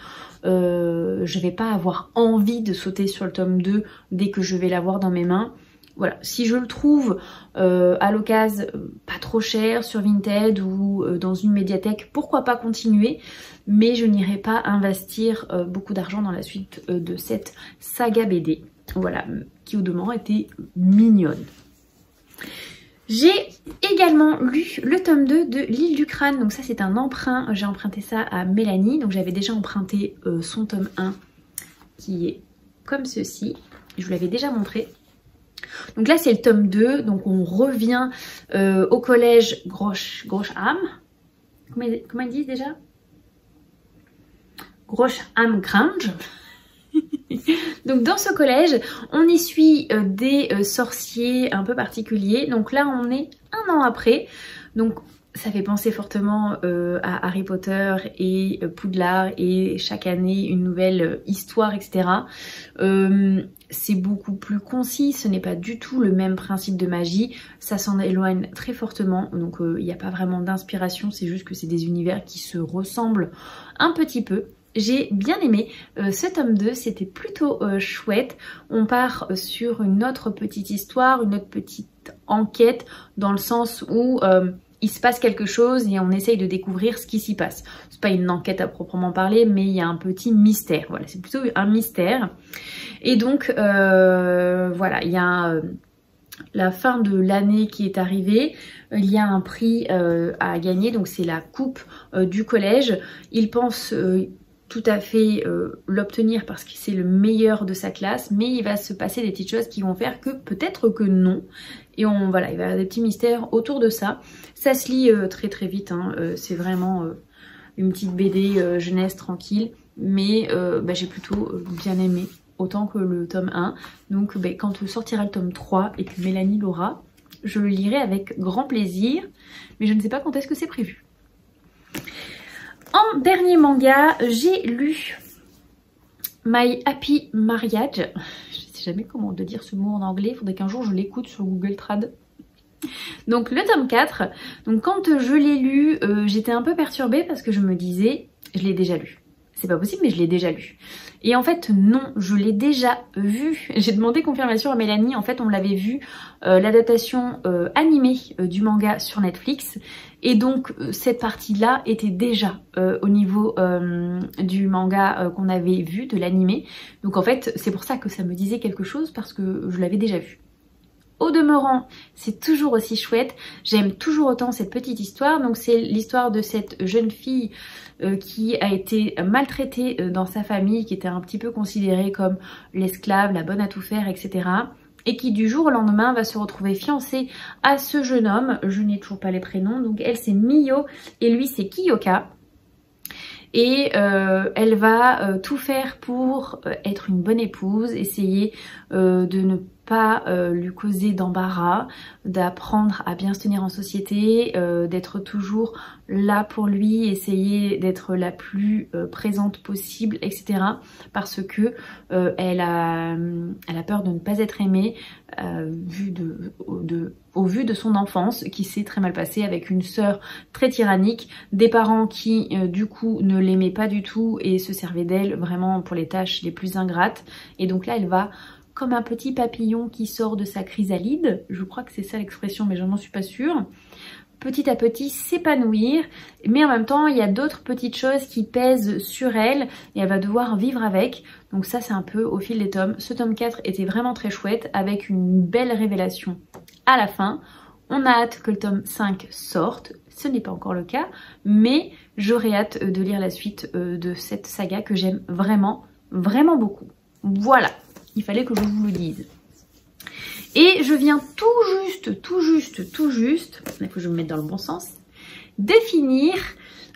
je vais pas avoir envie de sauter sur le tome 2 dès que je vais l'avoir dans mes mains. Voilà, si je le trouve à l'occasion pas trop cher sur Vinted ou dans une médiathèque, pourquoi pas continuer, mais je n'irai pas investir beaucoup d'argent dans la suite de cette saga BD, voilà, qui au demeurant était mignonne. J'ai également lu le tome 2 de L'île du crâne, donc ça c'est un emprunt, j'ai emprunté ça à Mélanie, donc j'avais déjà emprunté son tome 1 qui est comme ceci, je vous l'avais déjà montré. Donc là c'est le tome 2, donc on revient au collège Grosham, comment ils disent déjà? Grosham Grange. Donc dans ce collège, on y suit des sorciers un peu particuliers. Donc là on est 1 an après. Donc ça fait penser fortement à Harry Potter et Poudlard et chaque année une nouvelle histoire, etc. C'est beaucoup plus concis, ce n'est pas du tout le même principe de magie. Ça s'en éloigne très fortement. Donc il n'y a pas vraiment d'inspiration, c'est juste que c'est des univers qui se ressemblent un petit peu. J'ai bien aimé ce tome 2, c'était plutôt chouette. On part sur une autre petite histoire, une autre petite enquête dans le sens où il se passe quelque chose et on essaye de découvrir ce qui s'y passe. C'est pas une enquête à proprement parler, mais il y a un petit mystère. Voilà, c'est plutôt un mystère. Et donc voilà, il y a la fin de l'année qui est arrivée, il y a un prix à gagner, donc c'est la coupe du collège. Il pense tout à fait l'obtenir parce que c'est le meilleur de sa classe, mais il va se passer des petites choses qui vont faire que peut-être que non. Et voilà, il va y avoir des petits mystères autour de ça. Ça se lit très vite, hein. C'est vraiment une petite BD jeunesse tranquille, mais j'ai plutôt bien aimé autant que le tome 1. Donc quand sortira le tome 3 et que Mélanie l'aura, je le lirai avec grand plaisir. Mais je ne sais pas quand est-ce que c'est prévu. En dernier manga, j'ai lu My Happy Marriage. Je ne sais jamais comment dire ce mot en anglais. Il faudrait qu'un jour je l'écoute sur Google Trad. Donc le tome 4. Donc quand je l'ai lu, j'étais un peu perturbée parce que je me disais, je l'ai déjà lu. C'est pas possible mais je l'ai déjà lu. Et en fait non, je l'ai déjà vu. J'ai demandé confirmation à Mélanie, en fait on l'avait vu, l'adaptation animée du manga sur Netflix. Et donc cette partie-là était déjà au niveau du manga qu'on avait vu, de l'animé. Donc en fait c'est pour ça que ça me disait quelque chose parce que je l'avais déjà vu. Au demeurant, c'est toujours aussi chouette, j'aime toujours autant cette petite histoire. Donc c'est l'histoire de cette jeune fille qui a été maltraitée dans sa famille, qui était un petit peu considérée comme l'esclave, la bonne à tout faire, etc. Et qui du jour au lendemain va se retrouver fiancée à ce jeune homme. Je n'ai toujours pas les prénoms, donc elle c'est Miyo et lui c'est Kiyoka. Et elle va tout faire pour être une bonne épouse, essayer de ne pas lui causer d'embarras, d'apprendre à bien se tenir en société, d'être toujours là pour lui, essayer d'être la plus présente possible, etc. Parce que elle a peur de ne pas être aimée au vu de son enfance qui s'est très mal passée avec une sœur très tyrannique, des parents qui du coup ne l'aimaient pas du tout et se servaient d'elle vraiment pour les tâches les plus ingrates. Et donc là elle va, comme un petit papillon qui sort de sa chrysalide, je crois que c'est ça l'expression mais je n'en suis pas sûre, petit à petit s'épanouir, mais en même temps il y a d'autres petites choses qui pèsent sur elle et elle va devoir vivre avec. Donc ça c'est un peu au fil des tomes. Ce tome 4 était vraiment très chouette avec une belle révélation à la fin. On a hâte que le tome 5 sorte, ce n'est pas encore le cas, mais j'aurais hâte de lire la suite de cette saga que j'aime vraiment, vraiment beaucoup. Voilà, il fallait que je vous le dise. Et je viens tout juste, il faut que je me mette dans le bon sens, de finir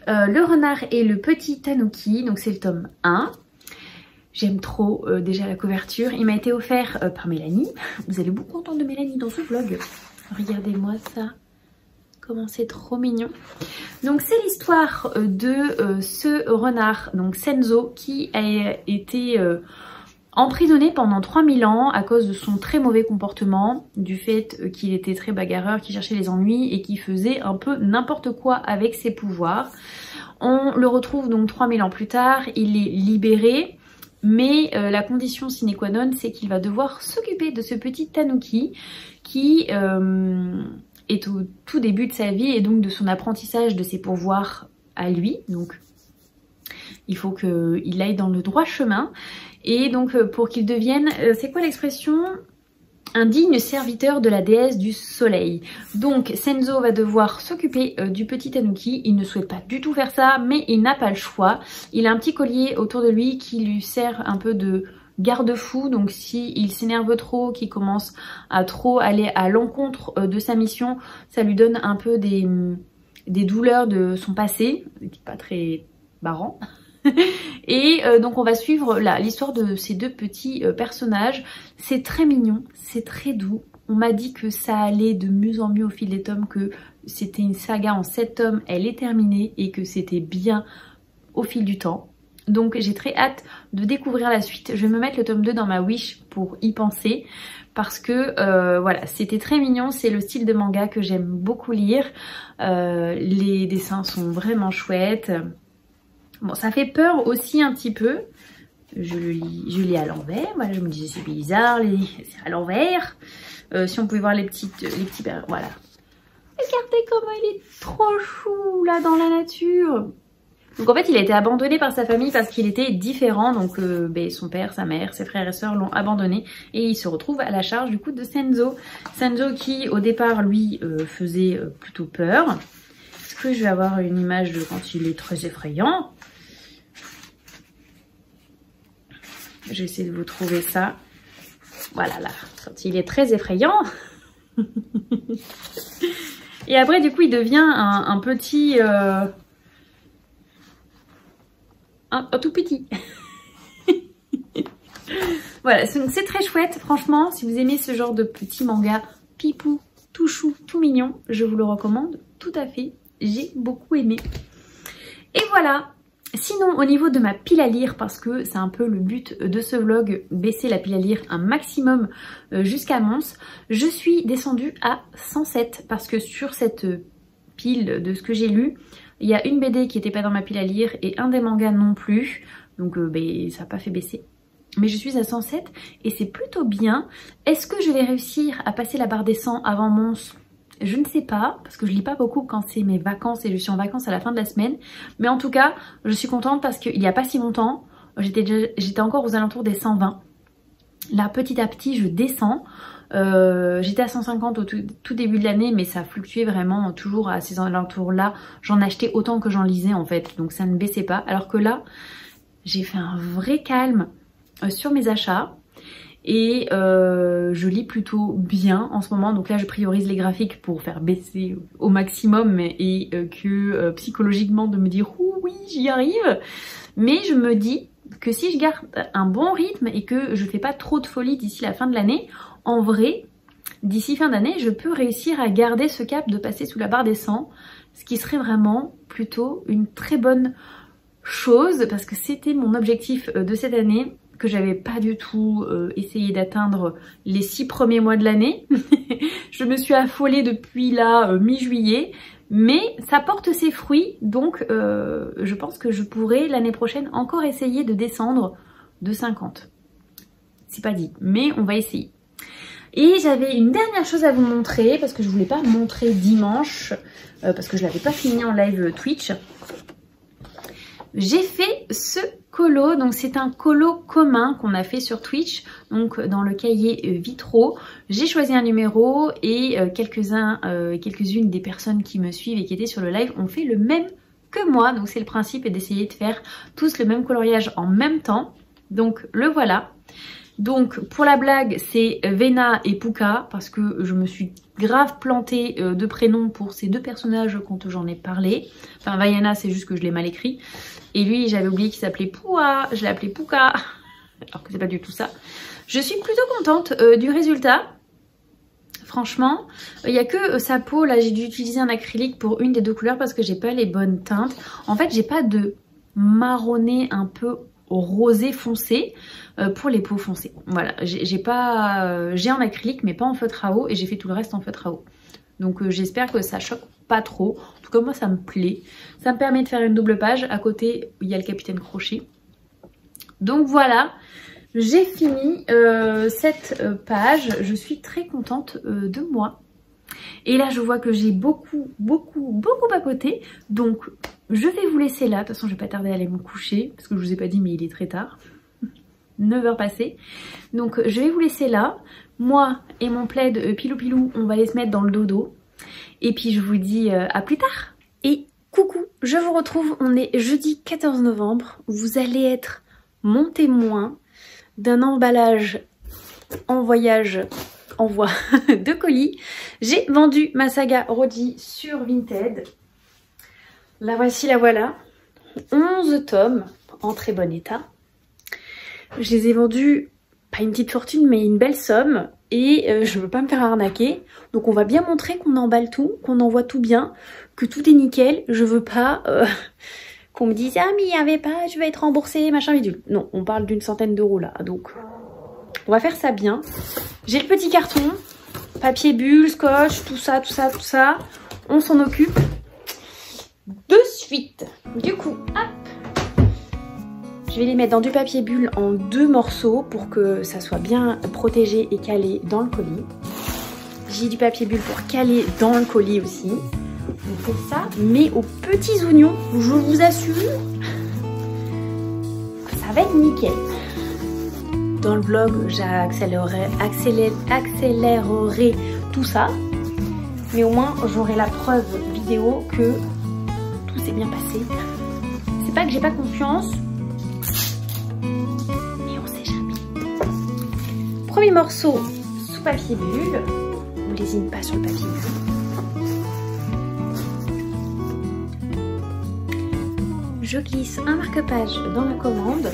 Le Renard et le Petit Tanuki, donc c'est le tome 1. J'aime trop déjà la couverture, il m'a été offert par Mélanie. Vous allez beaucoup entendre de Mélanie dans ce vlog. Regardez-moi ça, comment c'est trop mignon. Donc c'est l'histoire de ce renard, donc Senzo, qui a été emprisonné pendant 3000 ans à cause de son très mauvais comportement, du fait qu'il était très bagarreur, qu'il cherchait les ennuis et qu'il faisait un peu n'importe quoi avec ses pouvoirs. On le retrouve donc 3000 ans plus tard, il est libéré, mais la condition sine qua non c'est qu'il va devoir s'occuper de ce petit tanuki qui est au tout début de sa vie et donc de son apprentissage de ses pouvoirs à lui. Donc il faut qu'il aille dans le droit chemin. Et donc pour qu'il devienne, c'est quoi l'expression? Un digne serviteur de la déesse du soleil. Donc Senzo va devoir s'occuper du petit tanuki. Il ne souhaite pas du tout faire ça, mais il n'a pas le choix. Il a un petit collier autour de lui qui lui sert un peu de garde-fou. Donc s'il s'énerve trop, qu'il commence à trop aller à l'encontre de sa mission, ça lui donne un peu des douleurs de son passé, qui n'est pas très marrant. Et donc on va suivre l'histoire de ces deux petits personnages. C'est très mignon, c'est très doux. On m'a dit que ça allait de mieux en mieux au fil des tomes, que c'était une saga en 7 tomes, elle est terminée et que c'était bien au fil du temps. Donc j'ai très hâte de découvrir la suite. Je vais me mettre le tome 2 dans ma wish pour y penser. Parce que voilà, c'était très mignon, c'est le style de manga que j'aime beaucoup lire. Les dessins sont vraiment chouettes. Bon, ça fait peur aussi un petit peu. Je lis à l'envers. Voilà, je me disais c'est bizarre, c'est à l'envers. Si on pouvait voir les petits voilà. Regardez comment il est trop chou là dans la nature. Donc en fait il a été abandonné par sa famille parce qu'il était différent. Donc son père, sa mère, ses frères et sœurs l'ont abandonné. Et il se retrouve à la charge du coup de Senzo. Senzo qui au départ lui faisait plutôt peur. Est-ce que je vais avoir une image de quand il est très effrayant? Je vais essayer de vous trouver ça. Voilà là, quand il est très effrayant. Et après du coup il devient un petit... un tout petit. Voilà, c'est très chouette. Franchement, si vous aimez ce genre de petit manga pipou, tout chou, tout mignon, je vous le recommande tout à fait. J'ai beaucoup aimé. Et voilà. Sinon, au niveau de ma pile à lire, parce que c'est un peu le but de ce vlog, baisser la pile à lire un maximum jusqu'à Mons, je suis descendue à 107 parce que sur cette pile de ce que j'ai lu, il y a une BD qui n'était pas dans ma pile à lire et un des mangas non plus, donc ça n'a pas fait baisser. Mais je suis à 107 et c'est plutôt bien. Est-ce que je vais réussir à passer la barre des 100 avant Mons ? Je ne sais pas, parce que je lis pas beaucoup quand c'est mes vacances et je suis en vacances à la fin de la semaine. Mais en tout cas, je suis contente parce qu'il n'y a pas si longtemps, j'étais encore aux alentours des 120. Là, petit à petit, je descends. J'étais à 150 au tout début de l'année, mais ça fluctuait vraiment toujours à ces alentours-là. J'en achetais autant que j'en lisais en fait, donc ça ne baissait pas. Alors que là, j'ai fait un vrai calme sur mes achats. Et je lis plutôt bien en ce moment, donc là je priorise les graphiques pour faire baisser au maximum et que psychologiquement de me dire oh, oui j'y arrive. Mais je me dis que si je garde un bon rythme et que je fais pas trop de folie d'ici la fin de l'année, en vrai d'ici fin d'année je peux réussir à garder ce cap de passer sous la barre des 100, ce qui serait vraiment plutôt une très bonne chose parce que c'était mon objectif de cette année, que j'avais pas du tout essayé d'atteindre les 6 premiers mois de l'année. Je me suis affolée depuis là mi-juillet, mais ça porte ses fruits, donc je pense que je pourrai l'année prochaine encore essayer de descendre de 50. C'est pas dit, mais on va essayer. Et j'avais une dernière chose à vous montrer, parce que je voulais pas montrer dimanche, parce que je l'avais pas fini en live Twitch. J'ai fait ce colo, donc c'est un colo commun qu'on a fait sur Twitch, donc dans le cahier Vitro. J'ai choisi un numéro et quelques-unes des personnes qui me suivent et qui étaient sur le live ont fait le même que moi. Donc c'est le principe d'essayer de faire tous le même coloriage en même temps. Donc le voilà. Donc pour la blague c'est Vena et Puka parce que je me suis grave plantée de prénoms pour ces deux personnages quand j'en ai parlé. Enfin Vaiana c'est juste que je l'ai mal écrit. Et lui j'avais oublié qu'il s'appelait Poua, je l'ai appelé Puka. Alors que c'est pas du tout ça. Je suis plutôt contente du résultat. Franchement, il n'y a que sa peau, là j'ai dû utiliser un acrylique pour une des deux couleurs parce que j'ai pas les bonnes teintes. En fait j'ai pas de marronné un peu rosé foncé pour les peaux foncées. Voilà, j'ai un acrylique mais pas en feutre à eau et j'ai fait tout le reste en feutre à eau. Donc j'espère que ça choque pas trop. En tout cas moi ça me plaît. Ça me permet de faire une double page. À côté il y a le Capitaine Crochet. Donc voilà, j'ai fini cette page. Je suis très contente de moi. Et là je vois que j'ai beaucoup papoté. Donc je vais vous laisser là. De toute façon je vais pas tarder à aller me coucher. Parce que je vous ai pas dit mais il est très tard. 9 h passées. Donc je vais vous laisser là. Moi et mon plaid pilou pilou, on va aller se mettre dans le dodo. Et puis je vous dis à plus tard. Et coucou, je vous retrouve, on est jeudi 14 novembre. Vous allez être mon témoin d'un emballage en voyage, envoi de colis. J'ai vendu ma saga Roji sur Vinted. La voici, la voilà. 11 tomes en très bon état. Je les ai vendus, pas une petite fortune, mais une belle somme. Et je veux pas me faire arnaquer. Donc on va bien montrer qu'on emballe tout, qu'on envoie tout bien, que tout est nickel. Je veux pas qu'on me dise « Ah mais il n'y avait pas, je vais être remboursée, machin bidule ». Non, on parle d'une centaine d'euros là. Donc on va faire ça bien. J'ai le petit carton, papier bulle, scotch, tout ça. On s'en occupe de suite. Du coup, hop, je vais les mettre dans du papier bulle en 2 morceaux pour que ça soit bien protégé et calé dans le colis. J'ai du papier bulle pour caler dans le colis aussi. On fait ça, mais aux petits oignons, je vous assure, ça va être nickel. Dans le vlog, j'accélérerai tout ça. Mais au moins, j'aurai la preuve vidéo que tout s'est bien passé. C'est pas que j'ai pas confiance, mais on sait jamais. Premier morceau sous papier bulle. On lésine pas sur le papier bulle. Je glisse un marque-page dans la commande.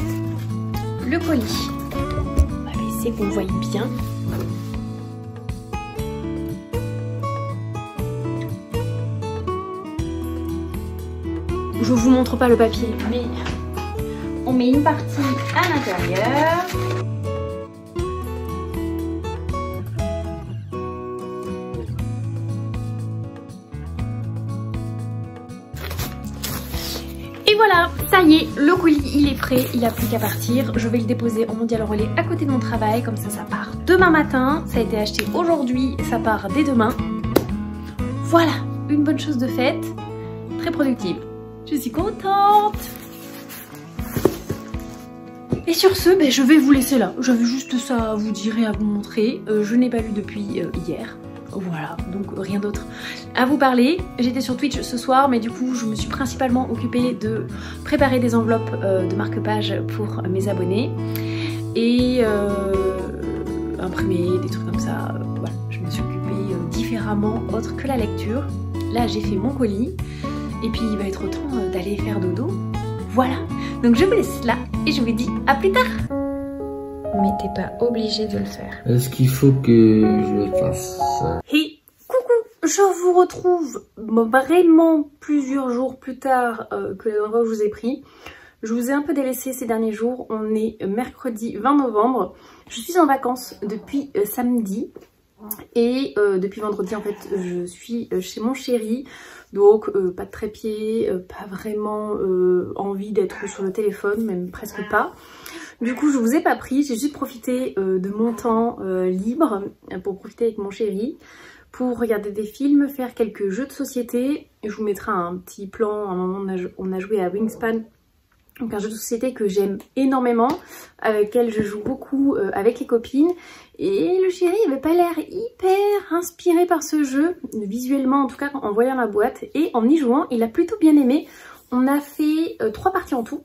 Le colis. On va déplacer, qu'on voie bien. Je vous montre pas le papier, mais on met une partie à l'intérieur. Et voilà, ça y est, le colis il est prêt, il n'a plus qu'à partir. Je vais le déposer en mondial relais à côté de mon travail, comme ça part demain matin. Ça a été acheté aujourd'hui, ça part dès demain. Voilà, une bonne chose de faite, très productive. Je suis contente. Et sur ce, je vais vous laisser là. J'avais juste ça à vous dire et à vous montrer. Je n'ai pas lu depuis hier. Voilà, donc rien d'autre à vous parler. J'étais sur Twitch ce soir, mais du coup je me suis principalement occupée de préparer des enveloppes de marque-page pour mes abonnés et imprimer des trucs comme ça. Voilà, je me suis occupée différemment autre que la lecture. Là j'ai fait mon colis et puis il va être temps d'aller faire dodo. Voilà, donc je vous laisse là et je vous dis à plus tard. Mais t'es pas obligé de le faire. Est-ce qu'il faut que je le fasse? Hey, coucou, je vous retrouve vraiment plusieurs jours plus tard que la dernière fois que je vous ai pris. Je vous ai un peu délaissé ces derniers jours. On est mercredi 20 novembre. Je suis en vacances depuis samedi. Et depuis vendredi en fait je suis chez mon chéri. Donc pas de trépied, pas vraiment envie d'être sur le téléphone, même presque pas. Du coup je vous ai pas pris, j'ai juste profité de mon temps libre pour profiter avec mon chéri, pour regarder des films, faire quelques jeux de société. Je vous mettrai un petit plan, à un moment on a joué à Wingspan, donc un jeu de société que j'aime énormément, avec lequel je joue beaucoup avec les copines. Et le chéri avait pas l'air hyper inspiré par ce jeu, visuellement en tout cas en voyant la boîte. Et en y jouant, il a plutôt bien aimé. On a fait 3 parties en tout.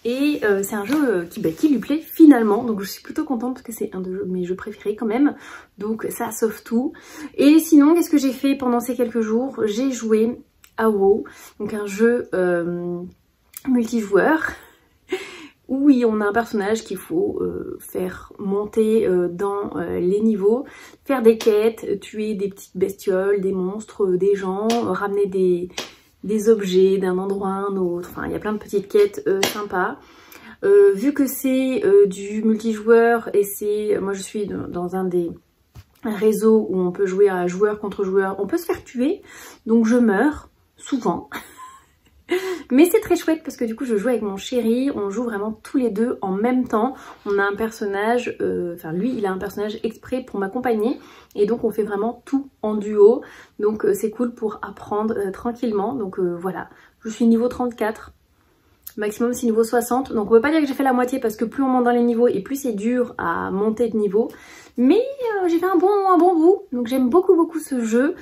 Et c'est un jeu qui lui plaît finalement. Donc je suis plutôt contente parce que c'est un de mes jeux préférés quand même. Donc ça sauve tout. Et sinon, qu'est-ce que j'ai fait pendant ces quelques jours? J'ai joué à WoW, donc un jeu multijoueur. Oui, on a un personnage qu'il faut faire monter dans les niveaux, faire des quêtes, tuer des petites bestioles, des monstres, des gens, ramener des objets d'un endroit à un autre. Enfin, il y a plein de petites quêtes sympas. Vu que c'est du multijoueur et moi je suis dans un des réseaux où on peut jouer à joueur contre joueur, on peut se faire tuer, donc je meurs souvent. Mais c'est très chouette parce que du coup je joue avec mon chéri, on joue vraiment tous les deux en même temps. On a un personnage, lui il a un personnage exprès pour m'accompagner et donc on fait vraiment tout en duo. Donc c'est cool pour apprendre tranquillement. Donc voilà, je suis niveau 34, maximum c'est niveau 60. Donc on peut pas dire que j'ai fait la moitié parce que plus on monte dans les niveaux et plus c'est dur à monter de niveau. Mais j'ai fait un bon bout, donc j'aime beaucoup ce jeu.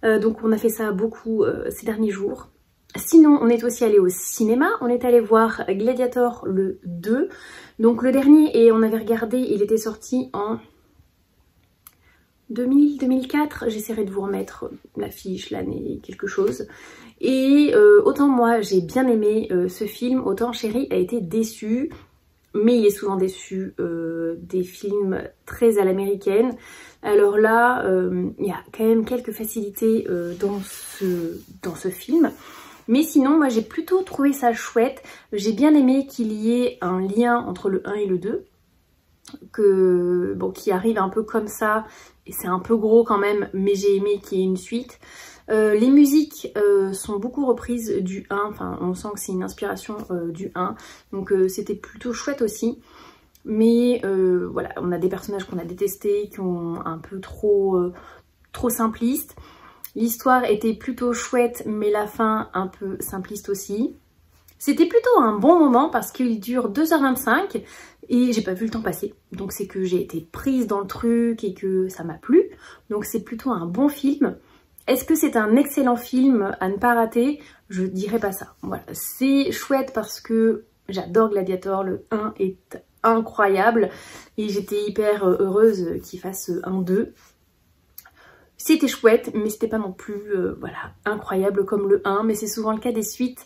Donc on a fait ça beaucoup ces derniers jours. Sinon, on est aussi allé au cinéma, on est allé voir Gladiator le 2, donc le dernier, et on avait regardé, il était sorti en 2004, j'essaierai de vous remettre l'affiche, l'année, quelque chose. Et autant moi j'ai bien aimé ce film, autant Chéri a été déçu, mais il est souvent déçu des films très à l'américaine. Alors là, il y a quand même quelques facilités dans ce film. Mais sinon, moi j'ai plutôt trouvé ça chouette. J'ai bien aimé qu'il y ait un lien entre le 1 et le 2. Qui arrive un peu comme ça. Et c'est un peu gros quand même, mais j'ai aimé qu'il y ait une suite. Les musiques sont beaucoup reprises du 1. Enfin, on sent que c'est une inspiration du 1. Donc c'était plutôt chouette aussi. Mais voilà, on a des personnages qu'on a détestés, qui ont un peu trop simplistes. L'histoire était plutôt chouette, mais la fin un peu simpliste aussi. C'était plutôt un bon moment parce qu'il dure 2h25 et j'ai pas vu le temps passer. Donc c'est que j'ai été prise dans le truc et que ça m'a plu. Donc c'est plutôt un bon film. Est-ce que c'est un excellent film à ne pas rater? Je dirais pas ça. Voilà, c'est chouette parce que j'adore Gladiator. Le 1 est incroyable et j'étais hyper heureuse qu'il fasse un 2. C'était chouette, mais c'était pas non plus incroyable comme le 1, mais c'est souvent le cas des suites,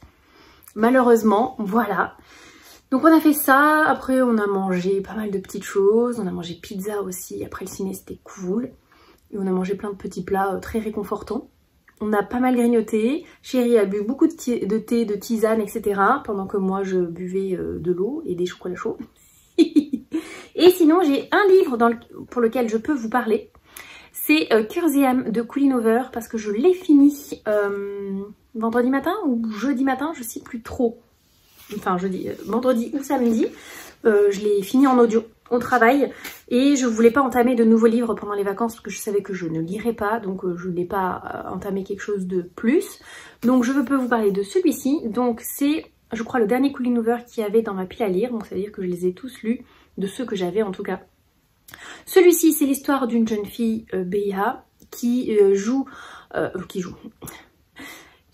malheureusement, voilà. Donc on a fait ça, après on a mangé pas mal de petites choses, on a mangé pizza aussi, après le ciné c'était cool. Et on a mangé plein de petits plats très réconfortants. On a pas mal grignoté, Chérie a bu beaucoup de thé, de tisane, etc. Pendant que moi je buvais de l'eau et des chocolats chauds. Et sinon j'ai un livre pour lequel je peux vous parler. C'est Cœurs et âmes de Colleen Hoover parce que je l'ai fini vendredi matin ou jeudi matin, je sais plus trop. Enfin vendredi ou samedi. Je l'ai fini en audio au travail et je voulais pas entamer de nouveaux livres pendant les vacances parce que je savais que je ne lirais pas, donc je n'ai pas entamé quelque chose de plus. Donc je peux vous parler de celui-ci. Donc c'est, je crois, le dernier Colleen Hoover qu'il y avait dans ma pile à lire, donc ça veut dire que je les ai tous lus, de ceux que j'avais en tout cas. Celui-ci c'est l'histoire d'une jeune fille, Béa, qui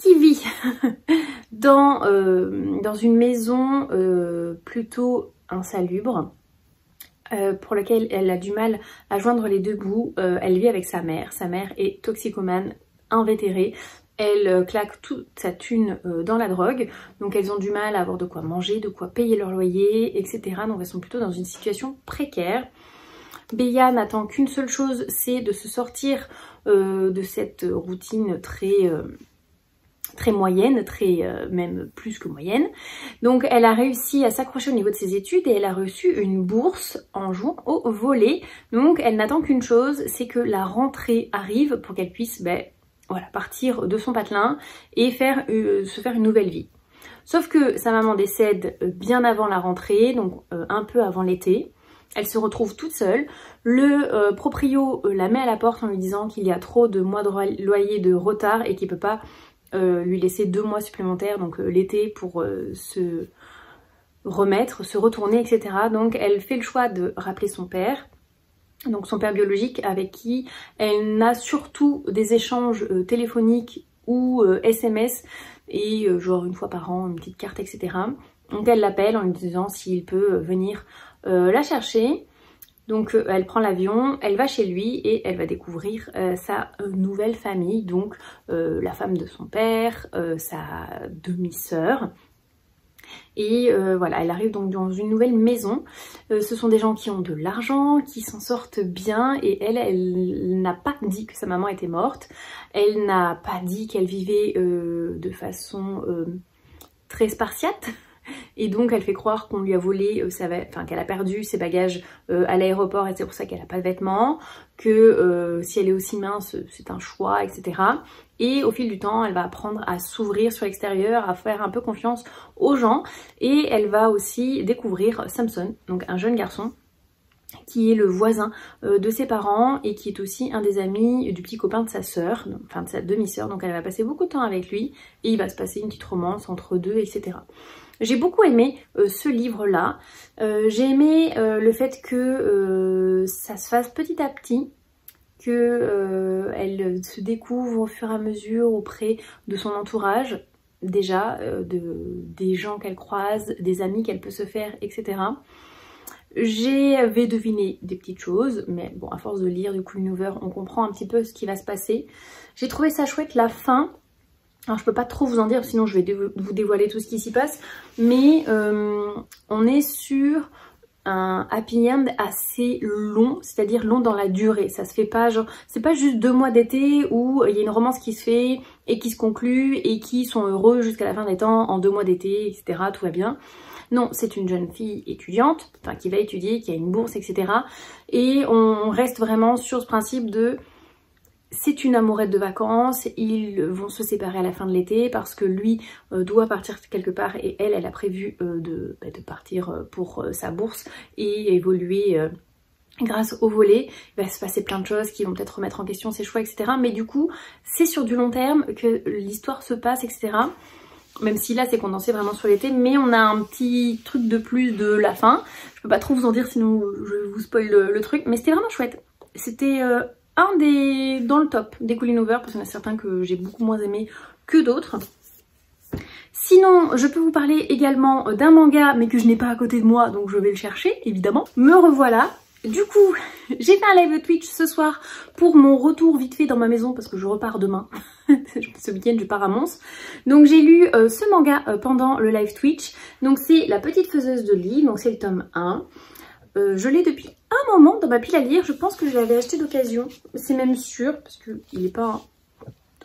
vit dans une maison plutôt insalubre, pour laquelle elle a du mal à joindre les deux bouts. Elle vit avec sa mère est toxicomane invétérée, elle claque toute sa thune dans la drogue, donc elles ont du mal à avoir de quoi manger, de quoi payer leur loyer, etc. Donc elles sont plutôt dans une situation précaire. Béa n'attend qu'une seule chose, c'est de se sortir de cette routine très moyenne, même plus que moyenne. Donc elle a réussi à s'accrocher au niveau de ses études et elle a reçu une bourse en jouant au volley. Donc elle n'attend qu'une chose, c'est que la rentrée arrive pour qu'elle puisse voilà, partir de son patelin et se faire une nouvelle vie. Sauf que sa maman décède bien avant la rentrée, donc un peu avant l'été. Elle se retrouve toute seule. Le proprio la met à la porte en lui disant qu'il y a trop de mois de loyer de retard et qu'il ne peut pas lui laisser 2 mois supplémentaires, donc l'été, pour se remettre, se retourner, etc. Donc elle fait le choix de rappeler son père, donc son père biologique, avec qui elle n'a surtout des échanges téléphoniques ou SMS, et genre une fois par an, une petite carte, etc. Donc elle l'appelle en lui disant s'il peut venir la chercher. Donc elle prend l'avion, elle va chez lui et elle va découvrir sa nouvelle famille, donc la femme de son père, sa demi-sœur. Et voilà, elle arrive donc dans une nouvelle maison. Ce sont des gens qui ont de l'argent, qui s'en sortent bien, et elle n'a pas dit que sa maman était morte. Elle n'a pas dit qu'elle vivait de façon très spartiate. Et donc elle fait croire qu'on lui a volé, qu'elle a perdu ses bagages à l'aéroport et c'est pour ça qu'elle n'a pas de vêtements, que si elle est aussi mince c'est un choix, etc. Et au fil du temps elle va apprendre à s'ouvrir sur l'extérieur, à faire un peu confiance aux gens, et elle va aussi découvrir Samson, donc un jeune garçon qui est le voisin de ses parents et qui est aussi un des amis du petit copain de sa sœur, enfin de sa demi-sœur. Donc elle va passer beaucoup de temps avec lui et il va se passer une petite romance entre deux, etc. J'ai beaucoup aimé ce livre-là. J'ai aimé le fait que ça se fasse petit à petit, que elle se découvre au fur et à mesure auprès de son entourage, déjà, des gens qu'elle croise, des amis qu'elle peut se faire, etc. J'avais deviné des petites choses, mais bon, à force de lire du Colleen Hoover, on comprend un petit peu ce qui va se passer. J'ai trouvé ça chouette, la fin. Alors je peux pas trop vous en dire, sinon je vais vous dévoiler tout ce qui s'y passe. Mais on est sur un happy end assez long, c'est-à-dire long dans la durée. Ça se fait pas genre, c'est pas juste 2 mois d'été où il y a une romance qui se fait et qui se conclut et qui sont heureux jusqu'à la fin des temps en 2 mois d'été, etc. Tout va bien. Non, c'est une jeune fille étudiante, enfin qui va étudier, qui a une bourse, etc. Et on reste vraiment sur ce principe de... C'est une amourette de vacances, ils vont se séparer à la fin de l'été parce que lui doit partir quelque part et elle a prévu de partir pour sa bourse et évoluer grâce au volley. Il va se passer plein de choses qui vont peut-être remettre en question ses choix, etc. Mais du coup, c'est sur du long terme que l'histoire se passe, etc. Même si là c'est condensé vraiment sur l'été, mais on a un petit truc de plus de la fin. Je peux pas trop vous en dire sinon je vous spoil le truc, mais c'était vraiment chouette. C'était... dans le top des Colleen Hoover, parce qu'il y en a certains que j'ai beaucoup moins aimé que d'autres. Sinon, je peux vous parler également d'un manga, mais que je n'ai pas à côté de moi, donc je vais le chercher, évidemment. Me revoilà, Du coup, j'ai fait un live Twitch ce soir pour mon retour vite fait dans ma maison parce que je repars demain. Ce week-end, je pars à Mons. Donc j'ai lu ce manga pendant le live Twitch. Donc c'est La Petite Faiseuse de Lit, donc c'est le tome 1. Je l'ai depuis un moment dans ma pile à lire. Je pense que je l'avais acheté d'occasion. C'est même sûr parce qu'il n'est pas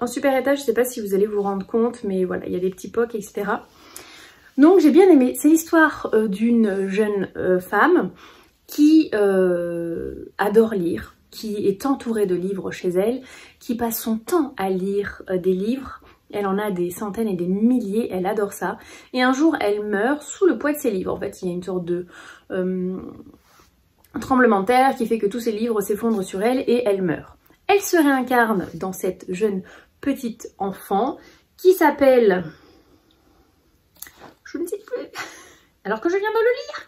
en super état. Je ne sais pas si vous allez vous rendre compte, mais voilà, il y a des petits pocs, etc. Donc j'ai bien aimé. C'est l'histoire d'une jeune femme qui adore lire, qui est entourée de livres chez elle, qui passe son temps à lire des livres. Elle en a des centaines et des milliers, elle adore ça. Et un jour, elle meurt sous le poids de ses livres. En fait, il y a une sorte de tremblement de terre qui fait que tous ses livres s'effondrent sur elle et elle meurt. Elle se réincarne dans cette jeune petite enfant qui s'appelle... Je ne sais plus. Alors que je viens de le lire.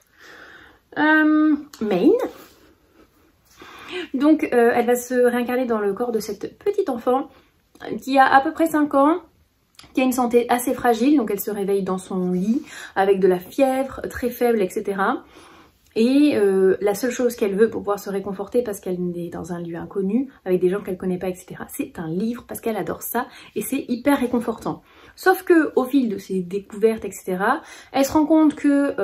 Maine. Donc elle va se réincarner dans le corps de cette petite enfant qui a à peu près 5 ans, qui a une santé assez fragile, donc elle se réveille dans son lit avec de la fièvre très faible, etc. Et la seule chose qu'elle veut pour pouvoir se réconforter, parce qu'elle est dans un lieu inconnu, avec des gens qu'elle connaît pas, etc., c'est un livre, parce qu'elle adore ça, et c'est hyper réconfortant. Sauf que au fil de ses découvertes, etc., elle se rend compte que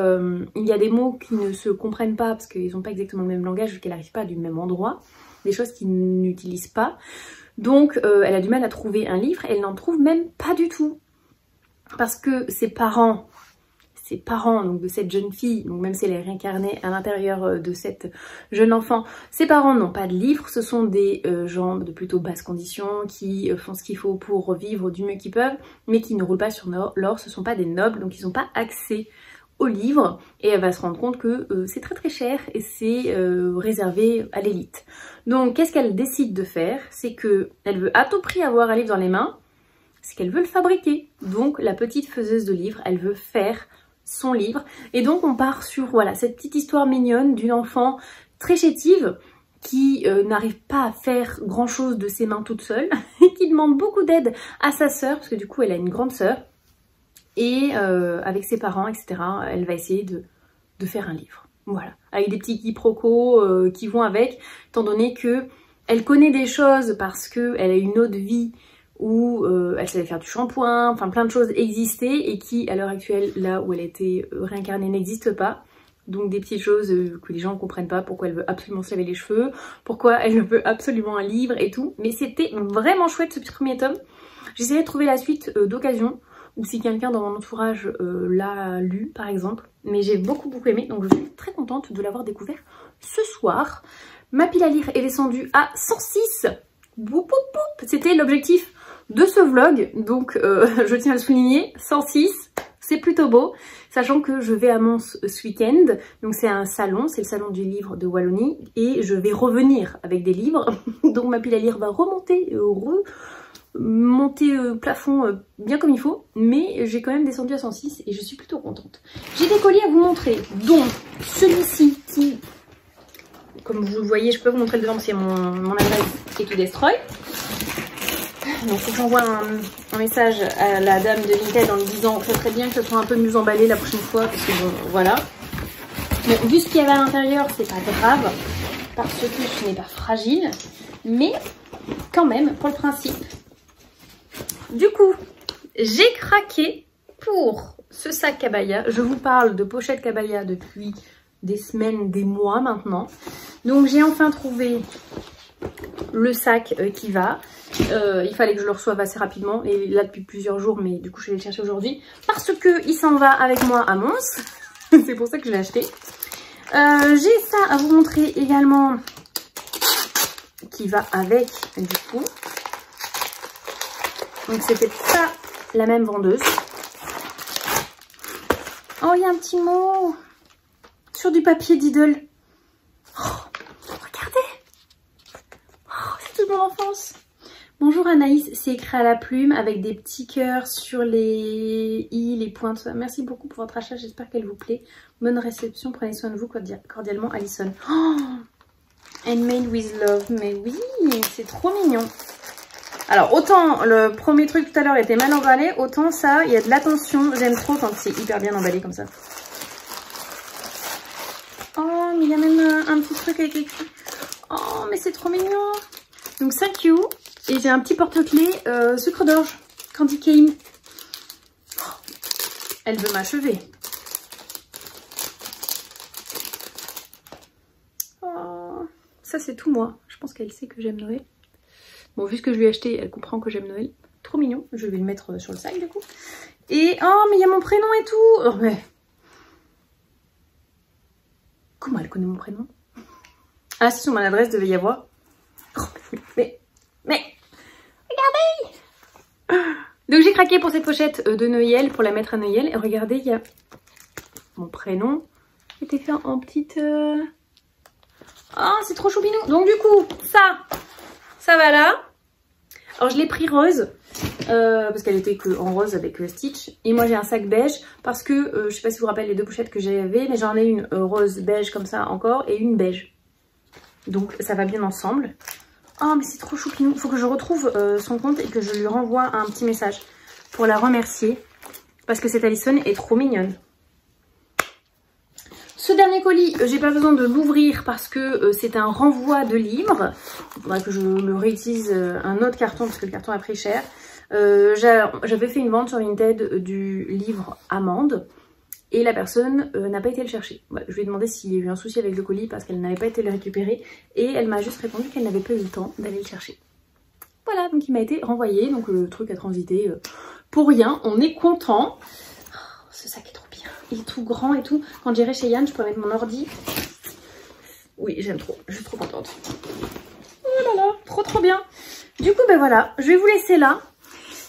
il y a des mots qui ne se comprennent pas, parce qu'ils n'ont pas exactement le même langage, vu qu'elle n'arrive pas du même endroit, des choses qu'ils n'utilisent pas. Donc elle a du mal à trouver un livre, elle n'en trouve même pas du tout. Parce que ses parents donc de cette jeune fille, donc même si elle est réincarnée à l'intérieur de cette jeune enfant, ses parents n'ont pas de livres, ce sont des gens de plutôt basse condition qui font ce qu'il faut pour vivre du mieux qu'ils peuvent, mais qui ne roulent pas sur l'or, ce ne sont pas des nobles, donc ils n'ont pas accès aux livres, et elle va se rendre compte que c'est très très cher et c'est réservé à l'élite. Donc qu'est-ce qu'elle décide de faire? C'est qu'elle veut à tout prix avoir un livre dans les mains, c'est qu'elle veut le fabriquer. Donc la petite faiseuse de livres, elle veut faire son livre, et donc on part sur voilà cette petite histoire mignonne d'une enfant très chétive qui n'arrive pas à faire grand chose de ses mains toute seule et qui demande beaucoup d'aide à sa sœur, parce que du coup elle a une grande sœur, et avec ses parents, etc., elle va essayer de faire un livre, voilà, avec des petits quiproquos qui vont avec, étant donné que elle connaît des choses parce qu'elle a une autre vie où elle savait faire du shampoing, enfin plein de choses existaient et qui à l'heure actuelle, là où elle a été réincarnée, n'existent pas. Donc des petites choses que les gens ne comprennent pas, pourquoi elle veut absolument se laver les cheveux, pourquoi elle veut absolument un livre et tout. Mais c'était vraiment chouette ce premier tome. J'essaierai de trouver la suite d'occasion, ou si quelqu'un dans mon entourage l'a lu par exemple. Mais j'ai beaucoup aimé, donc je suis très contente de l'avoir découvert ce soir. Ma pile à lire est descendue à 106. C'était l'objectif de ce vlog, donc je tiens à le souligner, 106, c'est plutôt beau, sachant que je vais à Mons ce week-end, donc c'est un salon, c'est le salon du livre de Wallonie, et je vais revenir avec des livres, donc ma pile à lire va remonter, monter plafond bien comme il faut, mais j'ai quand même descendu à 106 et je suis plutôt contente. J'ai des colis à vous montrer, dont celui-ci qui, comme vous le voyez, je peux vous montrer le devant, c'est mon adresse et tout destroy. Donc faut que j'envoie un message à la dame de Vinted en lui disant que ça serait bien que ce soit un peu mieux emballé la prochaine fois, parce que bon, voilà. Bon, vu ce qu'il y avait à l'intérieur, c'est pas grave, parce que ce n'est pas fragile, mais quand même, pour le principe. Du coup, j'ai craqué pour ce sac Cabaya. Je vous parle de pochette Cabaya depuis des semaines, des mois maintenant. Donc j'ai enfin trouvé le sac qui va. Il fallait que je le reçoive assez rapidement, et là depuis plusieurs jours, mais du coup je vais le chercher aujourd'hui parce que il s'en va avec moi à Mons. C'est pour ça que je l'ai acheté. J'ai ça à vous montrer également qui va avec du coup. Donc c'était pas la même vendeuse. Oh, il y a un petit mot sur du papier Diddle. Oh, regardez. Oh, c'est toute mon enfance. Bonjour Anaïs, c'est écrit à la plume avec des petits cœurs sur les i, les points, tout ça. Merci beaucoup pour votre achat, j'espère qu'elle vous plaît. Bonne réception, prenez soin de vous, cordialement Alison. Oh, Handmade with love, mais oui, c'est trop mignon. Alors autant le premier truc tout à l'heure était mal emballé, autant ça, il y a de l'attention. J'aime trop quand c'est hyper bien emballé comme ça. Oh, mais il y a même un un petit truc avec écrit. Oh, mais c'est trop mignon. Donc, thank you. Et j'ai un petit porte-clés sucre d'orge, Candy Cane. Oh, elle veut m'achever. Oh, ça, c'est tout moi. Je pense qu'elle sait que j'aime Noël. Bon, vu ce que je lui ai acheté, elle comprend que j'aime Noël. Trop mignon. Je vais le mettre sur le sac, du coup. Et, oh, mais il y a mon prénom et tout. Oh, mais... Comment elle connaît mon prénom? Ah, si, sur mon adresse devait y avoir. Oh, mais... Regardez! Donc j'ai craqué pour cette pochette de Noël, pour la mettre à Noël. Et regardez, il y a mon prénom qui était fait en petite... Oh, c'est trop choupinou. Donc du coup, ça va là. Alors je l'ai pris rose. Parce qu'elle était que en rose avec Stitch. Et moi j'ai un sac beige parce que je sais pas si vous vous rappelez les deux pochettes que j'avais, mais j'en ai une rose beige comme ça encore et une beige. Donc ça va bien ensemble. Oh mais c'est trop choupinou. Il faut que je retrouve son compte et que je lui renvoie un petit message pour la remercier. Parce que cette Allison est trop mignonne. Ce dernier colis, j'ai pas besoin de l'ouvrir parce que c'est un renvoi de livres. Il faudra que je le réutilise un autre carton parce que le carton a pris cher. J'avais fait une vente sur Vinted du livre Amande et la personne n'a pas été le chercher. Voilà, je lui ai demandé s'il y a eu un souci avec le colis parce qu'elle n'avait pas été le récupérer et elle m'a juste répondu qu'elle n'avait pas eu le temps d'aller le chercher. Voilà, donc il m'a été renvoyé, donc le truc a transité pour rien, on est content. Oh, ce sac est trop bien, il est tout grand et tout. Quand j'irai chez Yann, je pourrais mettre mon ordi. Oui, j'aime trop, je suis trop contente. Oh là là, trop bien. Du coup, ben voilà, je vais vous laisser là.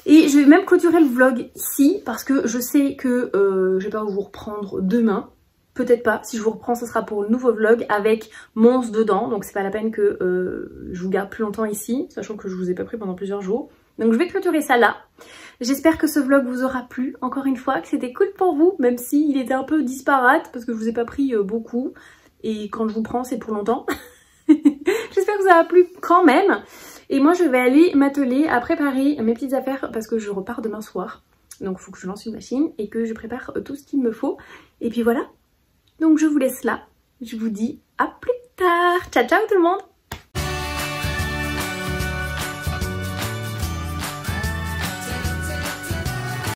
Et je vais même clôturer le vlog ici parce que je sais que je vais pas vous reprendre demain. Peut-être pas. Si je vous reprends, ce sera pour le nouveau vlog avec Mons dedans. Donc c'est pas la peine que je vous garde plus longtemps ici, sachant que je vous ai pas pris pendant plusieurs jours. Donc je vais clôturer ça là. J'espère que ce vlog vous aura plu. Encore une fois, que c'était cool pour vous, même s'il était un peu disparate parce que je vous ai pas pris beaucoup. Et quand je vous prends, c'est pour longtemps. J'espère que ça a plu quand même. Et moi je vais aller m'atteler à préparer mes petites affaires parce que je repars demain soir. Donc il faut que je lance une machine et que je prépare tout ce qu'il me faut. Et puis voilà. Donc je vous laisse là. Je vous dis à plus tard. Ciao ciao tout le monde.